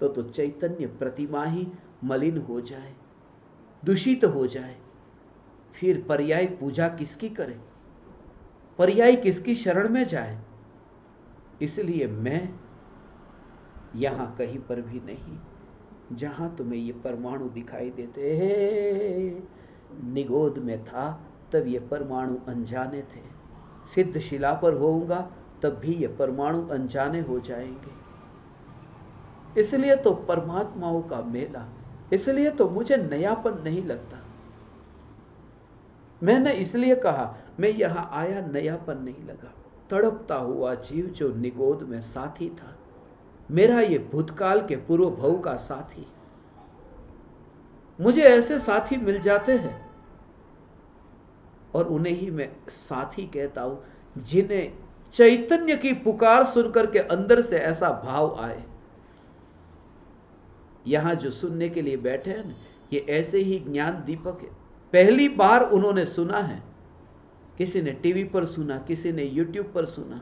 तो चैतन्य प्रतिमा ही मलिन हो जाए, दूषित हो जाए, फिर पर्याय पूजा किसकी करे, पर्याय किसकी शरण में जाए। इसलिए मैं यहां कहीं पर भी नहीं, जहां तुम्हें ये परमाणु दिखाई देते हैं, निगोद में था तब ये परमाणु अनजाने थे, सिद्ध शिला पर होऊंगा तब भी ये परमाणु अनजाने हो जाएंगे। इसलिए तो परमात्माओं का मेला, इसलिए तो मुझे नयापन नहीं लगता। मैंने इसलिए कहा मैं यहां आया, नयापन नहीं लगा। तड़पता हुआ जीव जो निगोद में साथी था, मेरा ये भूतकाल के पूर्व भव का साथी। मुझे ऐसे साथी मिल जाते हैं और उन्हें ही मैं साथी कहता हूं, जिन्हें चैतन्य की पुकार सुनकर के अंदर से ऐसा भाव आए। यहां जो सुनने के लिए बैठे हैं ना, ये ऐसे ही ज्ञान दीपक है। पहली बार उन्होंने सुना है, किसी ने टीवी पर सुना, किसी ने यूट्यूब पर सुना।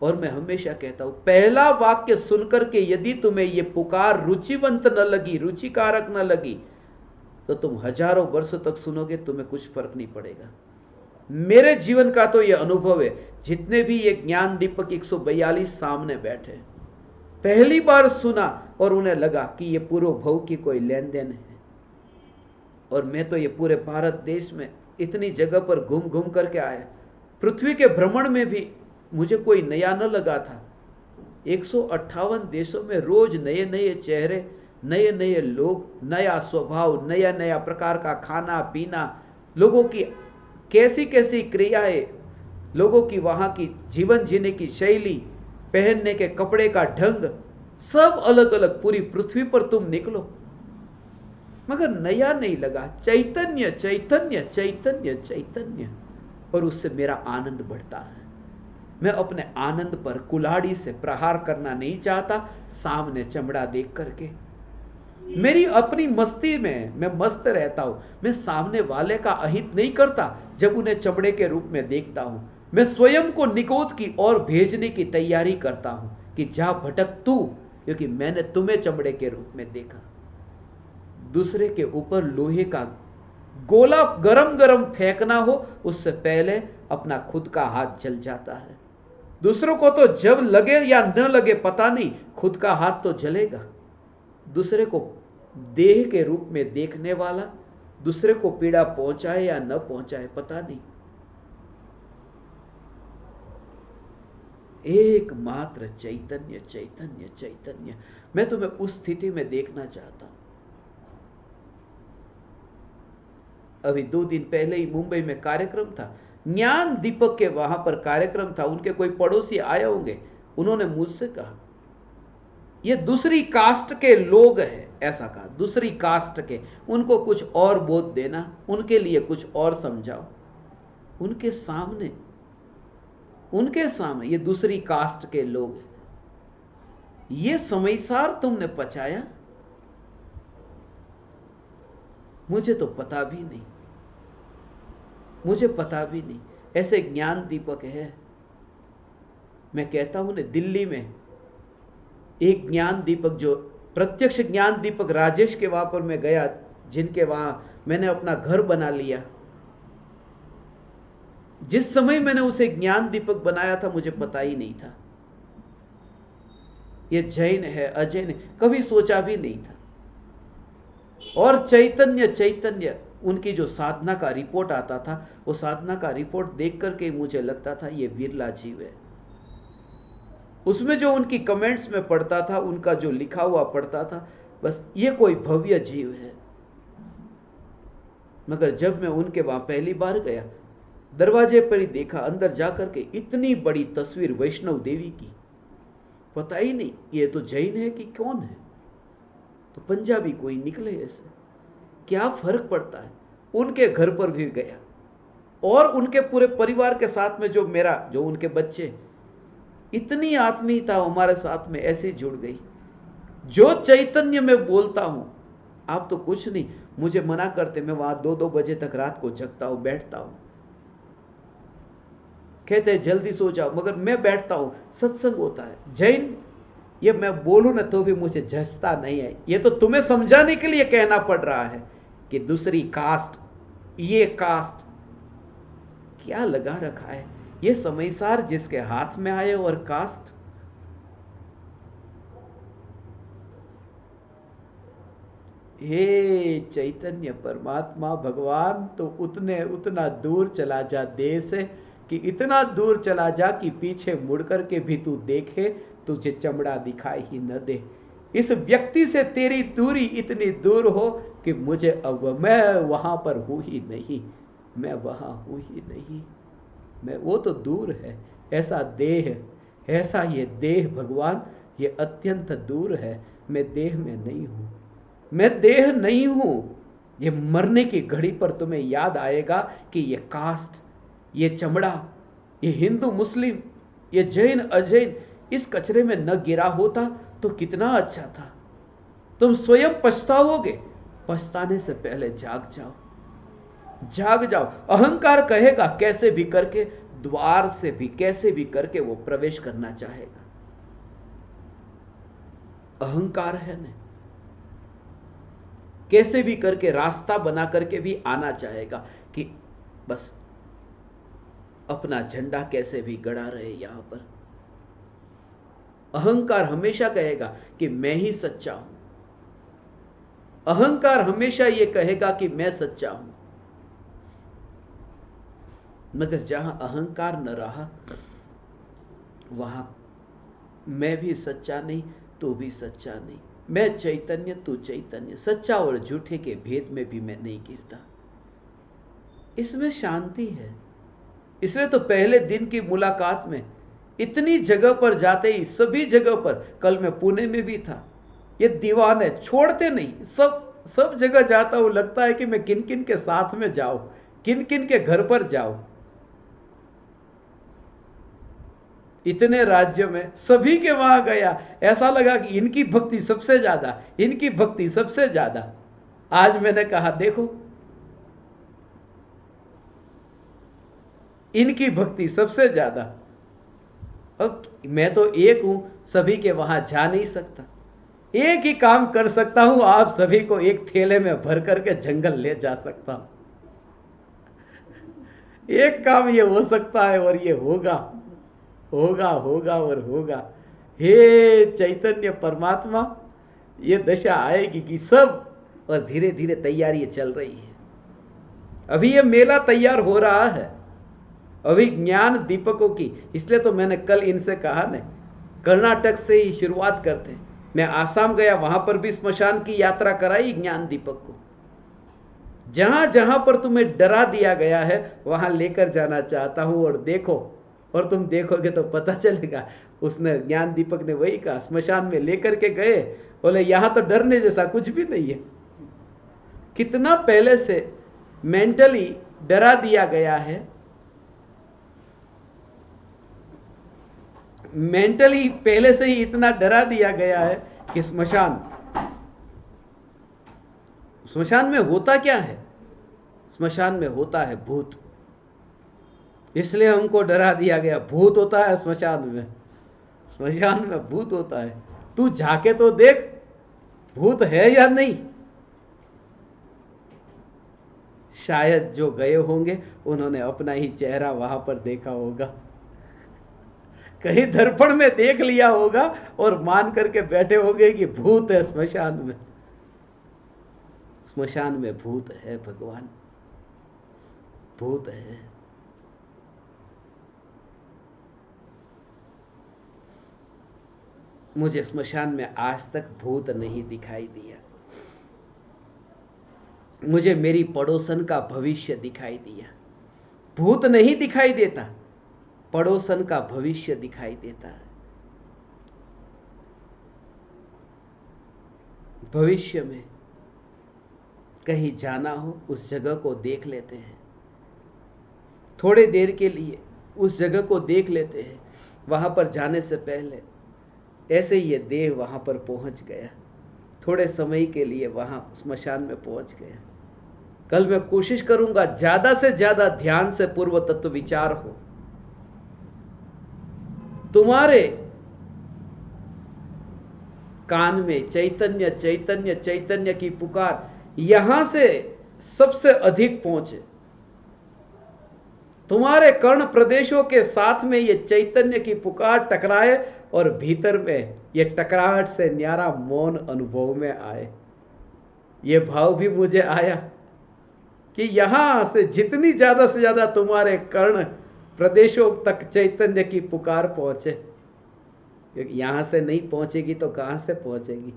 और मैं हमेशा कहता हूं, पहला वाक्य सुनकर के यदि तुम्हें यह पुकार रुचिवंत न लगी, रुचिकारक न लगी, तो तुम हजारों वर्षों तक सुनोगे, तुम्हें कुछ फर्क नहीं पड़ेगा। मेरे जीवन का तो यह अनुभव है, जितने भी ये ज्ञान दीपक 142 सामने बैठे, पहली बार सुना और उन्हें लगा कि यह पूर्व भव की कोई लेन देन है। और मैं तो ये पूरे भारत देश में इतनी जगह पर घूम घूम करके आया, पृथ्वी के भ्रमण में भी मुझे कोई नया न लगा था। 158 देशों में रोज नए नए चेहरे, नए नए लोग, नया स्वभाव, नया नया प्रकार का खाना पीना, लोगों की कैसी कैसी क्रियाएं, लोगों की वहां की जीवन जीने की शैली, पहनने के कपड़े का ढंग, सब अलग अलग। पूरी पृथ्वी पर तुम निकलो, मगर नया नहीं लगा। चैतन्य चैतन्य चैतन्य चैतन्य, और उससे मेरा आनंद बढ़ता है। मैं अपने आनंद पर कुल्हाड़ी से प्रहार करना नहीं चाहता, सामने चमड़ा देख करके। मेरी अपनी मस्ती में मैं मस्त रहता हूं। मैं सामने वाले का अहित नहीं करता जब उन्हें चमड़े के रूप में देखता हूं। मैं स्वयं को निगोद की ओर भेजने की तैयारी करता हूं कि जा भटक तू, क्योंकि मैंने तुम्हें चमड़े के रूप में देखा। दूसरे के ऊपर लोहे का गोला गरम गरम फेंकना हो, उससे पहले अपना खुद का हाथ जल जाता है। दूसरों को तो जब लगे या न लगे पता नहीं, खुद का हाथ तो जलेगा। दूसरे को देह के रूप में देखने वाला दूसरे को पीड़ा पहुंचाए या न पहुंचाए पता नहीं। एकमात्र चैतन्य चैतन्य चैतन्य। मैं तुम्हें उस स्थिति में देखना चाहता हूं। अभी 2 दिन पहले ही मुंबई में कार्यक्रम था, ज्ञान दीपक के वहां पर कार्यक्रम था। उनके कोई पड़ोसी आए होंगे, उन्होंने मुझसे कहा ये दूसरी कास्ट के लोग हैं, ऐसा कहा, दूसरी कास्ट के, उनको कुछ और बोध देना, उनके लिए कुछ और समझाओ। उनके सामने ये दूसरी कास्ट के लोग हैं। ये समयसार तुमने पचाया? मुझे तो पता भी नहीं, मुझे पता भी नहीं। ऐसे ज्ञान दीपक है। मैं कहता हूं ना, दिल्ली में एक ज्ञान दीपक, जो प्रत्यक्ष ज्ञान दीपक राजेश के वहां पर मैं गया, जिनके वहां मैंने अपना घर बना लिया। जिस समय मैंने उसे ज्ञान दीपक बनाया था, मुझे पता ही नहीं था ये जैन है अजैन है, कभी सोचा भी नहीं था। और चैतन्य चैतन्य, उनकी जो साधना का रिपोर्ट आता था, वो साधना का रिपोर्ट देख करके मुझे लगता था ये विरला जीव है। उसमें जो उनकी कमेंट्स में पढ़ता था, उनका जो लिखा हुआ पढ़ता था, बस ये कोई भव्य जीव है। मगर जब मैं उनके वहां पहली बार गया, दरवाजे पर ही देखा, अंदर जाकर के इतनी बड़ी तस्वीर वैष्णव देवी की, पता ही नहीं ये तो जैन है कि कौन है। तो पंजाबी कोई निकले ऐसे, क्या फर्क पड़ता है। उनके घर पर भी गया और उनके पूरे परिवार के साथ में जो उनके बच्चे, इतनी आत्मीयता हमारे साथ में ऐसे जुड़ गई। जो चैतन्य में बोलता हूं, आप तो कुछ नहीं, मुझे मना करते, मैं वहां 2-2 बजे तक रात को जगता हूं, बैठता हूं। कहते हैं जल्दी सो जाओ, मगर मैं बैठता हूं, सत्संग होता है। जैन, ये मैं बोलूं ना तो भी मुझे झंझता नहीं है। ये तो तुम्हें समझाने के लिए कहना पड़ रहा है कि दूसरी कास्ट, ये कास्ट, क्या लगा रखा है? ये समयसार जिसके हाथ में आए और कास्ट। हे चैतन्य परमात्मा भगवान, तो उतना दूर चला जा देह से, कि इतना दूर चला जा कि पीछे मुड़ करके भी तू देखे, तुझे चमड़ा दिखाई ही न दे। इस व्यक्ति से तेरी दूरी इतनी दूर हो कि मुझे अब, मैं वहां पर हूं ही नहीं, मैं वहां हूं ही नहीं, मैं, वो तो दूर है। ऐसा देह, ऐसा ये देह भगवान, ये अत्यंत दूर है। मैं देह में नहीं हूं, मैं देह नहीं हूं। ये मरने की घड़ी पर तुम्हें याद आएगा कि ये कास्ट, ये चमड़ा, ये हिंदू मुस्लिम, ये जैन अजैन इस कचरे में न गिरा होता तो कितना अच्छा था। तुम स्वयं पछताओगे। पछताने से पहले जाग जाओ, जाग जाओ। अहंकार कहेगा कैसे भी करके, द्वार से भी कैसे भी करके वो प्रवेश करना चाहेगा। अहंकार है ना, कैसे भी करके रास्ता बना करके भी आना चाहेगा कि बस अपना झंडा कैसे भी गड़ा रहे यहां पर। अहंकार हमेशा कहेगा कि मैं ही सच्चा हूं। अहंकार हमेशा यह कहेगा कि मैं सच्चा हूं। मगर जहां अहंकार न रहा, वहां मैं भी सच्चा नहीं, तू भी सच्चा नहीं, मैं चैतन्य तू चैतन्य, सच्चा और झूठे के भेद में भी मैं नहीं गिरता। इसमें शांति है। इसलिए तो पहले दिन की मुलाकात में इतनी जगह पर जाते ही, सभी जगह पर, कल मैं पुणे में भी था, ये दीवाने छोड़ते नहीं, सब जगह जाता हूं, लगता है कि मैं किन किन के साथ में जाऊं, किन किन के घर पर जाऊं। इतने राज्यों में सभी के वहां गया, ऐसा लगा कि इनकी भक्ति सबसे ज्यादा, इनकी भक्ति सबसे ज्यादा। आज मैंने कहा देखो, इनकी भक्ति सबसे ज्यादा। अब मैं तो एक हूं, सभी के वहां जा नहीं सकता। एक ही काम कर सकता हूं, आप सभी को एक थैले में भर करके जंगल ले जा सकता हूं। एक काम ये हो सकता है और ये होगा, होगा, होगा और होगा। हे चैतन्य परमात्मा, ये दशा आएगी कि सब, और धीरे धीरे तैयारियां चल रही है। अभी ये मेला तैयार हो रहा है, अभी ज्ञान दीपकों की। इसलिए तो मैंने कल इनसे कहा न, कर्नाटक से ही शुरुआत करते। मैं आसाम गया, वहां पर भी स्मशान की यात्रा कराई ज्ञान दीपक को। जहां जहां पर तुम्हें डरा दिया गया है वहां लेकर जाना चाहता हूं। और देखो, और तुम देखोगे तो पता चलेगा। उसने, ज्ञान दीपक ने वही कहा, स्मशान में लेकर के गए, बोले यहां तो डरने जैसा कुछ भी नहीं है। कितना पहले से मेंटली डरा दिया गया है, मेंटली पहले से ही इतना डरा दिया गया है कि स्मशान में होता क्या है? स्मशान में होता है भूत। इसलिए हमको डरा दिया गया, भूत होता है स्मशान में, स्मशान में भूत होता है। तू जाके तो देख भूत है या नहीं। शायद जो गए होंगे उन्होंने अपना ही चेहरा वहां पर देखा होगा, कहीं दर्पण में देख लिया होगा और मान करके बैठे होंगे कि भूत है स्मशान में। स्मशान में भूत है भगवान, भूत है। मुझे स्मशान में आज तक भूत नहीं दिखाई दिया। मुझे मेरी पड़ोसन का भविष्य दिखाई दिया। भूत नहीं दिखाई देता, पड़ोसन का भविष्य दिखाई देता है। भविष्य में कहीं जाना हो, उस जगह को देख लेते हैं, थोड़े देर के लिए उस जगह को देख लेते हैं। वहां पर जाने से पहले ऐसे ही ये देह वहां पर पहुंच गया, थोड़े समय के लिए वहां स्मशान में पहुंच गया। कल मैं कोशिश करूंगा ज्यादा से ज्यादा ध्यान से पूर्व तत्व विचार हो। तुम्हारे कान में चैतन्य चैतन्य चैतन्य की पुकार यहां से सबसे अधिक पहुंचे। तुम्हारे कर्ण प्रदेशों के साथ में ये चैतन्य की पुकार टकराए और भीतर में ये टकराहट से न्यारा मौन अनुभव में आए। ये भाव भी मुझे आया कि यहां से जितनी ज्यादा से ज्यादा तुम्हारे कर्ण प्रदेशों तक चैतन्य की पुकार पहुंचे, यहां से नहीं पहुंचेगी तो कहां से पहुंचेगी?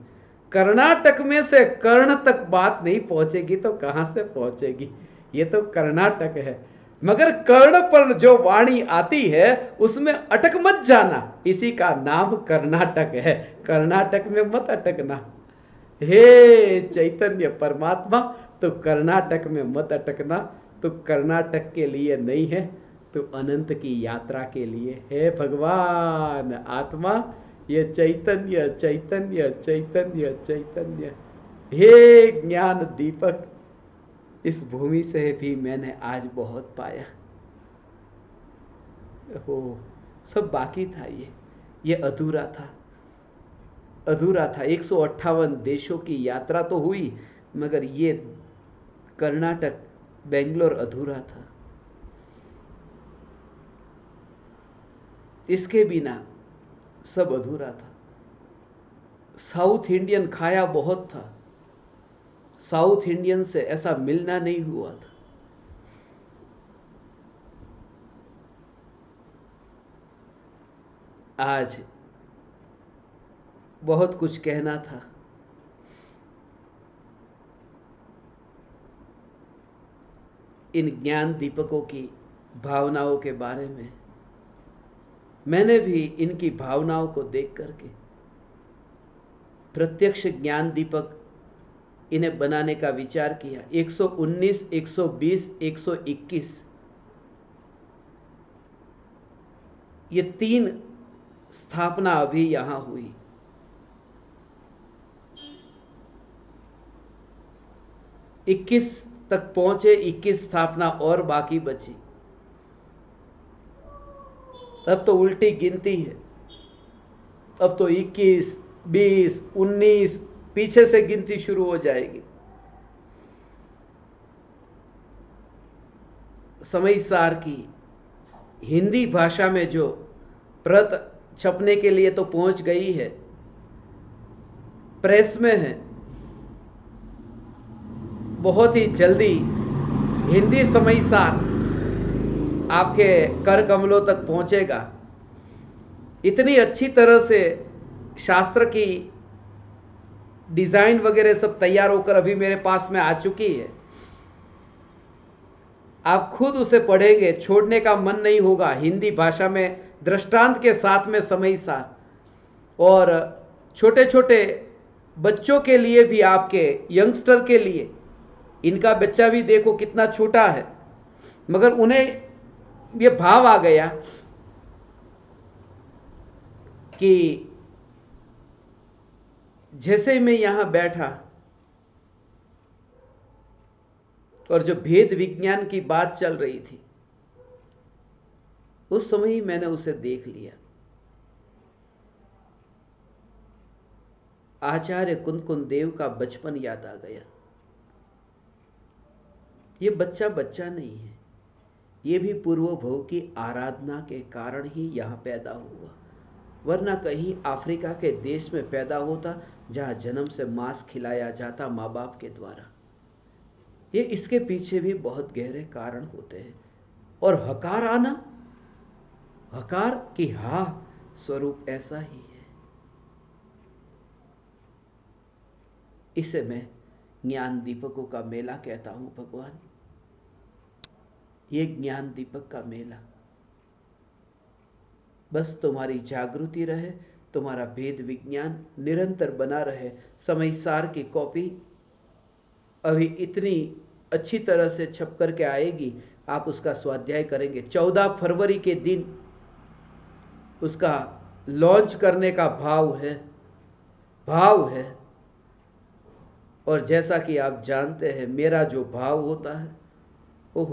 कर्नाटक में से कर्ण तक बात नहीं पहुंचेगी तो कहां से पहुंचेगी? ये तो कर्नाटक है, मगर कर्ण पर जो वाणी आती है उसमें अटक मत जाना, इसी का नाम कर्नाटक है। कर्नाटक में मत अटकना। हे चैतन्य परमात्मा, तो कर्नाटक में मत अटकना। तो कर्नाटक के लिए नहीं है, तो अनंत की यात्रा के लिए है। भगवान आत्मा, ये चैतन्य चैतन्य चैतन्य चैतन्य, हे ज्ञान दीपक, इस भूमि से भी मैंने आज बहुत पाया। हो सब बाकी था, ये अधूरा था, अधूरा था। 158 देशों की यात्रा तो हुई, मगर ये कर्नाटक बेंगलोर अधूरा था। इसके बिना सब अधूरा था। साउथ इंडियन खाया बहुत था, साउथ इंडियन से ऐसा मिलना नहीं हुआ था। आज बहुत कुछ कहना था, इन ज्ञान दीपकों की भावनाओं के बारे में। मैंने भी इनकी भावनाओं को देख करके प्रत्यक्ष ज्ञान दीपक इन्हें बनाने का विचार किया। 119, 120, 121 ये 3 स्थापना अभी यहां हुई। इक्कीस तक पहुंचे, 21 स्थापना और बाकी बची। अब तो उल्टी गिनती है, अब तो 21, 20, 19 पीछे से गिनती शुरू हो जाएगी। समय सार की हिंदी भाषा में जो प्रत छपने के लिए तो पहुंच गई है, प्रेस में है, बहुत ही जल्दी हिंदी समय सार आपके कर कमलों तक पहुंचेगा। इतनी अच्छी तरह से शास्त्र की डिजाइन वगैरह सब तैयार होकर अभी मेरे पास में आ चुकी है। आप खुद उसे पढ़ेंगे, छोड़ने का मन नहीं होगा। हिंदी भाषा में दृष्टांत के साथ में समय सार, और छोटे छोटे बच्चों के लिए भी, आपके यंगस्टर के लिए, इनका बच्चा भी देखो कितना छोटा है, मगर उन्हें ये भाव आ गया कि जैसे मैं यहां बैठा और जो भेद विज्ञान की बात चल रही थी, उस समय ही मैंने उसे देख लिया। आचार्य कुंदकुंद देव का बचपन याद आ गया। ये बच्चा बच्चा नहीं है, ये भी पूर्व भव की आराधना के कारण ही यहां पैदा हुआ, वरना कहीं अफ्रीका के देश में पैदा होता जहां जन्म से मांस खिलाया जाता माँ बाप के द्वारा। ये इसके पीछे भी बहुत गहरे कारण होते हैं। और हकार आना, हकार की हा स्वरूप ऐसा ही है। इसे मैं ज्ञान दीपकों का मेला कहता हूं। भगवान, ये ज्ञान दीपक का मेला, बस तुम्हारी जागृति रहे, तुम्हारा भेद विज्ञान निरंतर बना रहे। समय सार की कॉपी अभी इतनी अच्छी तरह से छप करके आएगी, आप उसका स्वाध्याय करेंगे। 14 फरवरी के दिन उसका लॉन्च करने का भाव है। और जैसा कि आप जानते हैं, मेरा जो भाव होता है वो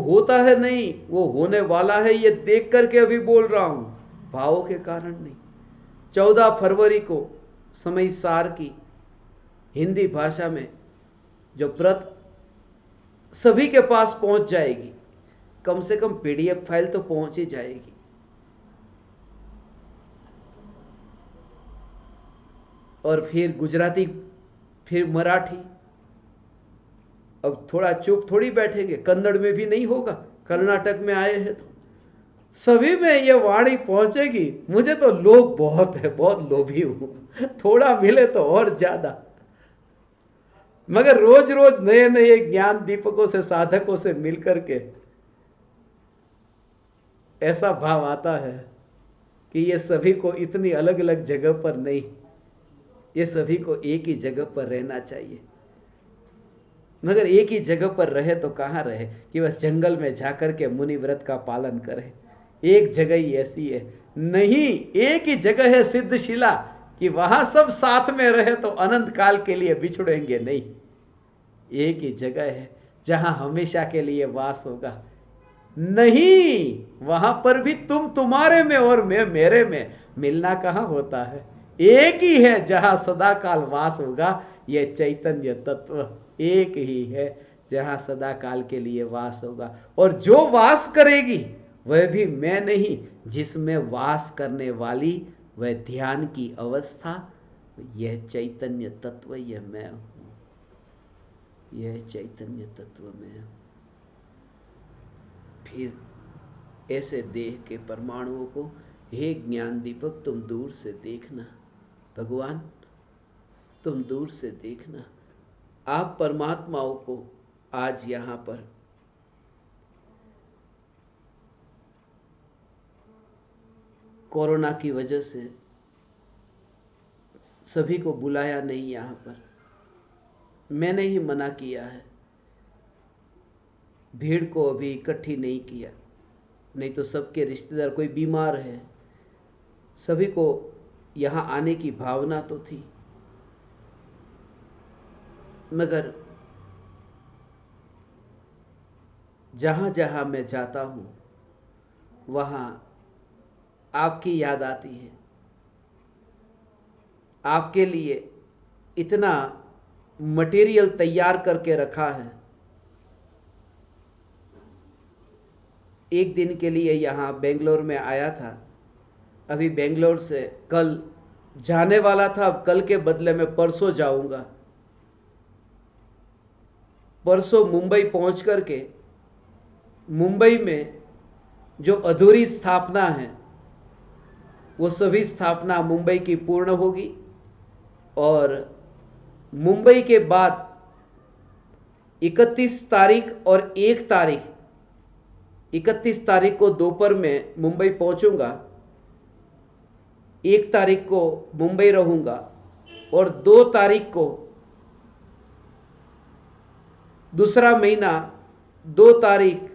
होता है नहीं, वो होने वाला है। ये देख करके अभी बोल रहा हूं, भावों के कारण नहीं। 14 फरवरी को समय सार की हिंदी भाषा में जो प्रत सभी के पास पहुंच जाएगी, कम से कम पीडीएफ फाइल तो पहुंच ही जाएगी। और फिर गुजराती, फिर मराठी। अब थोड़ा चुप थोड़ी बैठेंगे, कन्नड़ में भी नहीं होगा, कर्नाटक में आए हैं तो सभी में ये वाणी पहुंचेगी। मुझे तो लोभ बहुत है, बहुत लोभी हूं, थोड़ा मिले तो और ज्यादा। मगर रोज रोज नए नए ज्ञान दीपकों से, साधकों से मिलकर के ऐसा भाव आता है कि ये सभी को इतनी अलग अलग जगह पर नहीं, ये सभी को एक ही जगह पर रहना चाहिए। मगर एक ही जगह पर रहे तो कहाँ रहे कि बस जंगल में जाकर के मुनि व्रत का पालन करे। एक जगह ही ऐसी है नहीं, एक ही जगह है सिद्धशिला कि वहां सब साथ में रहे तो अनंत काल के लिए बिछुड़ेंगे नहीं। एक ही जगह है जहां हमेशा के लिए वास होगा। नहीं, वहां पर भी तुम तुम्हारे में और मैं मेरे में, मिलना कहां होता है। एक ही है जहां सदा काल वास होगा। यह चैतन्य तत्व एक ही है जहां सदा काल के लिए वास होगा। और जो वास करेगी वह भी मैं नहीं, जिसमें वास करने वाली वह ध्यान की अवस्था, यह चैतन्य तत्व, यह मैं हूं, यह चैतन्य तत्व में हूं। फिर ऐसे देह के परमाणुओं को, हे ज्ञान दीपक तुम दूर से देखना, भगवान तुम दूर से देखना। आप परमात्माओं को आज यहां पर कोरोना की वजह से सभी को बुलाया नहीं, यहां पर मैंने ही मना किया है, भीड़ को अभी इकट्ठी नहीं किया। नहीं तो सबके रिश्तेदार, कोई बीमार है, सभी को यहां आने की भावना तो थी। मगर जहां जहां मैं जाता हूं वहां आपकी याद आती है। आपके लिए इतना मटेरियल तैयार करके रखा है। एक दिन के लिए यहाँ बेंगलोर में आया था, अभी बेंगलोर से कल जाने वाला था, अब कल के बदले में परसों जाऊंगा। परसों मुंबई पहुंच करके मुंबई में जो अधूरी स्थापना है वो सभी स्थापना मुंबई की पूर्ण होगी। और मुंबई के बाद 31 तारीख और 1 तारीख, 31 तारीख को दोपहर में मुंबई पहुंचूंगा, 1 तारीख को मुंबई रहूंगा और 2 तारीख को, दूसरा महीना 2 तारीख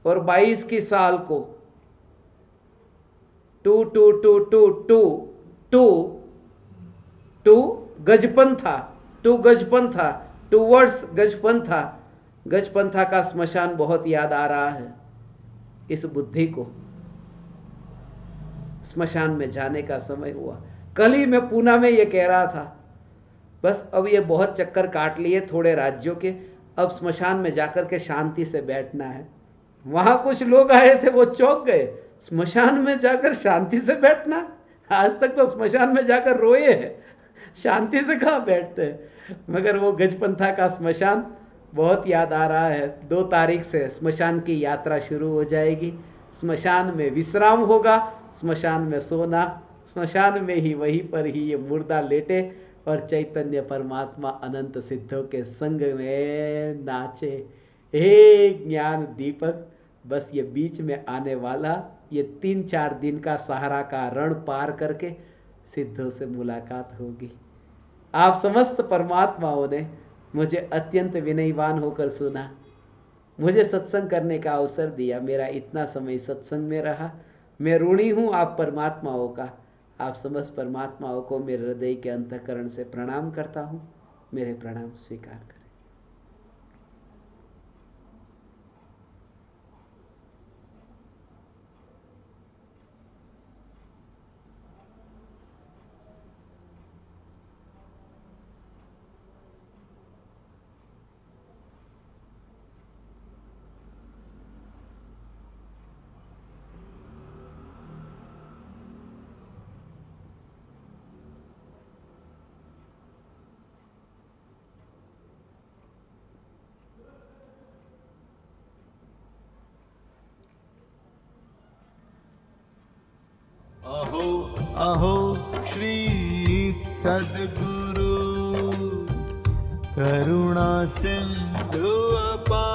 और 22 की साल को, 2 गजपंथा, 2 गजपंथा, टूवर्ड्स गजपंथा। गजपंथा का स्मशान बहुत याद आ रहा है। इस बुद्धि को स्मशान में जाने का समय हुआ। कल ही मैं पूना में ये कह रहा था, बस अब ये बहुत चक्कर काट लिए थोड़े राज्यों के, अब स्मशान में जाकर के शांति से बैठना है। वहां कुछ लोग आए थे, वो चौंक गए, स्मशान में जाकर शांति से बैठना। आज तक तो स्मशान में जाकर रोए हैं, शांति से कहाँ बैठते हैं। मगर वो गजपंथा का स्मशान बहुत याद आ रहा है। 2 तारीख से स्मशान की यात्रा शुरू हो जाएगी। स्मशान में विश्राम होगा, स्मशान में सोना, स्मशान में ही, वहीं पर ही ये मुर्दा लेटे और चैतन्य परमात्मा अनंत सिद्धों के संग में नाचे। हे ज्ञान दीपक, बस ये बीच में आने वाला ये 3-4 दिन का सहारा का रण पार करके सिद्धों से मुलाकात होगी। आप समस्त परमात्माओं ने मुझे अत्यंत विनयवान होकर सुना, मुझे सत्संग करने का अवसर दिया, मेरा इतना समय सत्संग में रहा। मैं ऋणी हूँ आप परमात्माओं का। आप समस्त परमात्माओं को मेरे हृदय के अंतःकरण से प्रणाम करता हूँ। मेरे प्रणाम स्वीकार करें।
अहो अहो श्री सद्गुरु करुणा सिंधु अपार,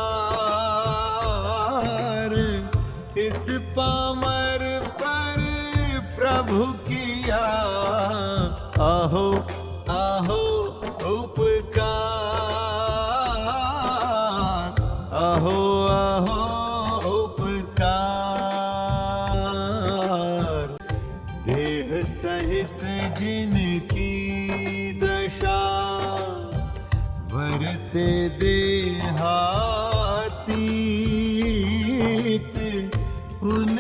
इस पामर पर प्रभु किया आहो आहो उपकार, आहो आहो उपकार। देह सहित जिनकी दशा वरते देहातीत, उन